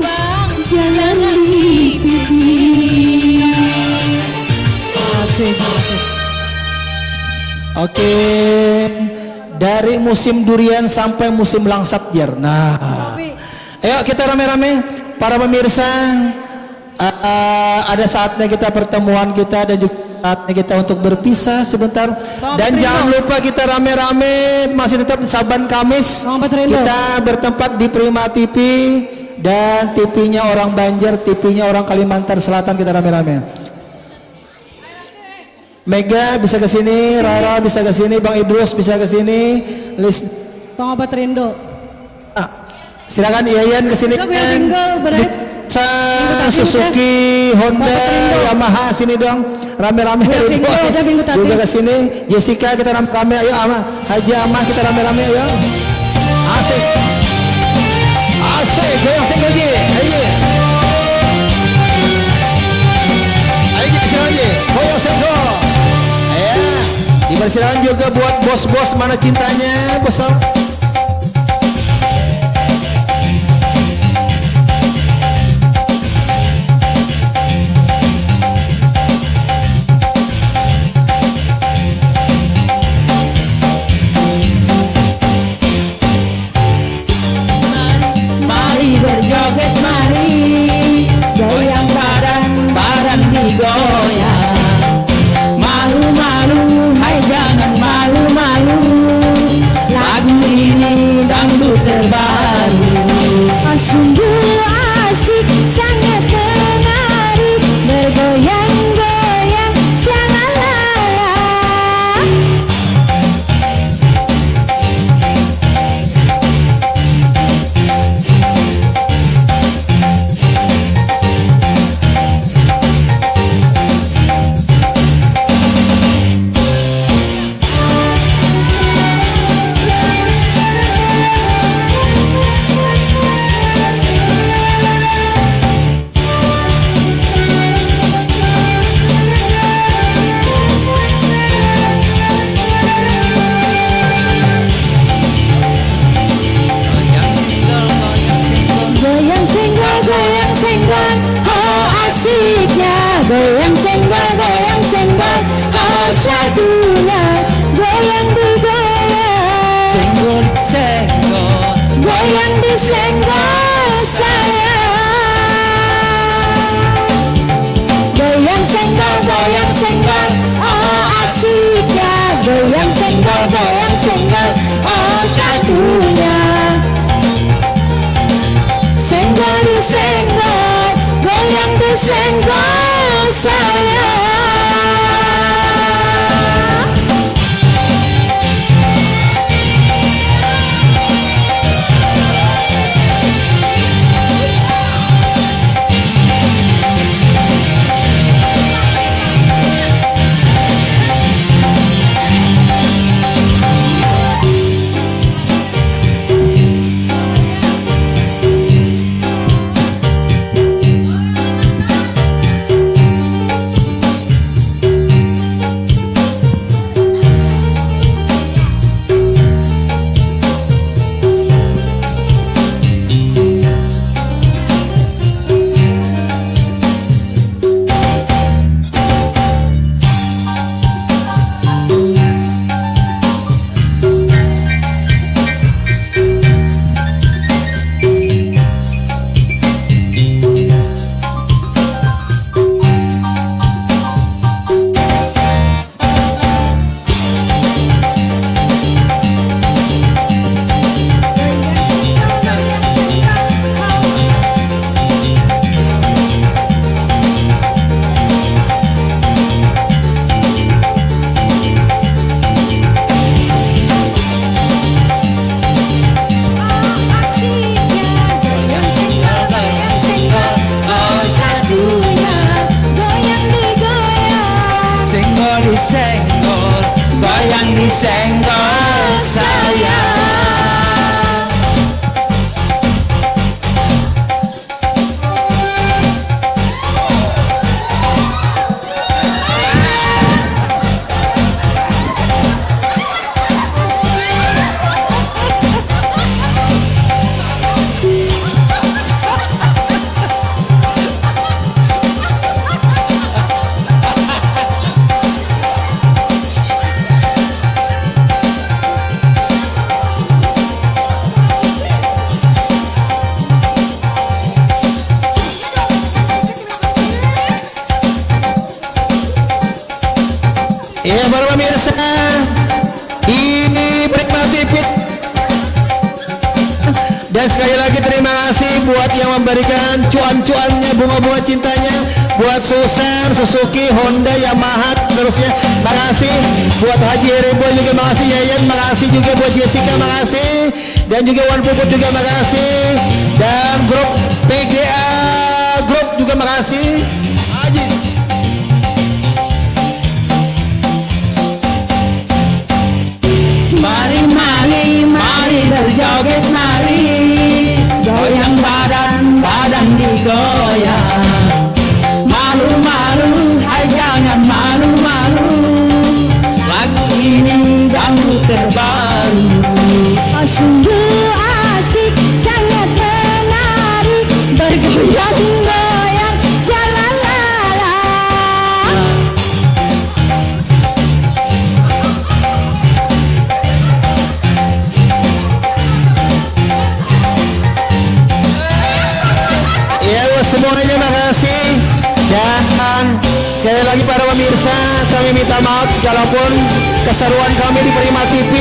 jangan dipikir. Oke, dari musim durian sampai musim langsat jar. Nah, ayo kita rame-rame para pemirsa. Ada saatnya kita pertemuan kita dan juga saatnya kita untuk berpisah sebentar. Dan jangan lupa kita rame-rame masih tetap Saban Kamis. Kita bertempat di Prima TV dan TV-nya orang Banjar, TV-nya orang Kalimantan Selatan. Kita rame-rame. Mega bisa ke sini, Rara bisa ke sini, Bang Idrus bisa ke sini, Lis. Pengobat Rindo. Silakan Yayan ke sini. Suzuki, Honda, Yamaha sini dong. Rame-rame juga ke sini. Jessica kita rame-rame ayo Ama. Haji Ama kita rame-rame ayo. Asik. Asik, goyang singgul Ji. Ayo. Ayo Ji silakan Ji. Goyang singgul. Dipersilakan juga buat bos-bos mana cintanya, bos. Mari berjoget mari, goyang badan, badan digoyang. Malu-malu, hai jangan malu-malu, lagu ini dangdut terbaru. Sungguh asik, sangat menarik, bergoyang-goyang, syalalala. Goyang senggol, oh asiknya. Goyang senggol, oh satunya. Goyang digoyang, Senggol, senggol, goyang disenggol sayang. Goyang senggol, oh asiknya. Goyang senggol, oh satunya. Senggol disenggol, goyang disenggol sayang. disenggol, goyang disenggol sayang. Ya para pemirsa di Prima TV, dan sekali lagi terima kasih buat yang memberikan cuan-cuannya, bunga-bunga cintanya buat Susan, Suzuki, Honda, Yamaha, terusnya. Makasih buat Haji Heribo juga, makasih Yayan, makasih juga buat Jessica, makasih, dan juga Wan Puput juga makasih, dan grup PGA grup juga makasih. Haji mari berjoget mari, goyang badan, badan digoyang. Malu-malu, hai jangan malu-malu, lagu ini dangdut terbaru. Sungguh asik, sangat menarik, bergoyang-goyang, shalalala. ya buat semuanya makasih. Dan sekali lagi para pemirsa, kami minta maaf kalaupun keseruan kami di Prima TV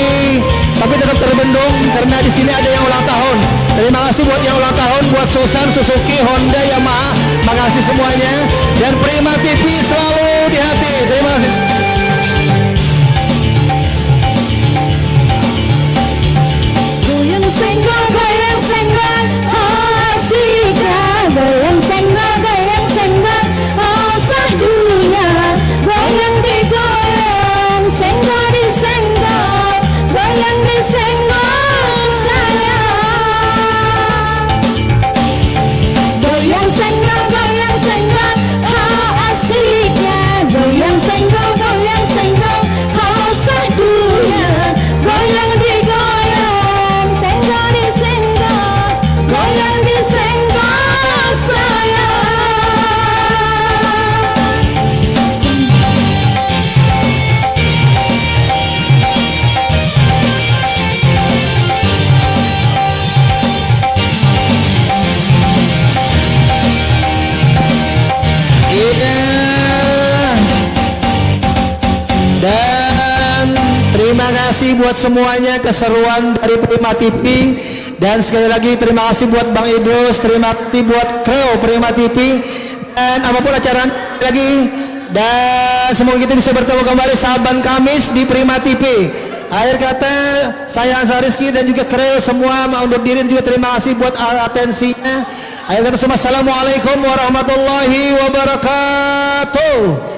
tapi tetap terbendung karena di sini ada yang ulang tahun. Terima kasih buat yang ulang tahun, buat Susan, Suzuki, Honda, Yamaha, makasih semuanya. Dan Prima TV selalu di hati. Terima kasih. Goyang senggol, oh asiknya. Goyang senggol, oh sahdunya. Goyang digoyang, senggol disenggol, goyang disenggol sayang. Goyang senggol, oh asiknya. Goyang senggol, oh sahdunya. Goyang digoyang, senggol disenggol, goyang disenggol sayang. Iya. Dan terima kasih buat semuanya keseruan dari Prima TV. Dan sekali lagi terima kasih buat Bang Idrus, terima kasih buat Kreo Prima TV. Dan apapun acara lagi, dan semoga kita bisa bertemu kembali Saban Kamis di Prima TV. Akhir kata saya Ansar Rizky dan juga Kreo semua mau undur diri, juga terima kasih buat atensinya. Akhir kata semua, assalamualaikum warahmatullahi wabarakatuh.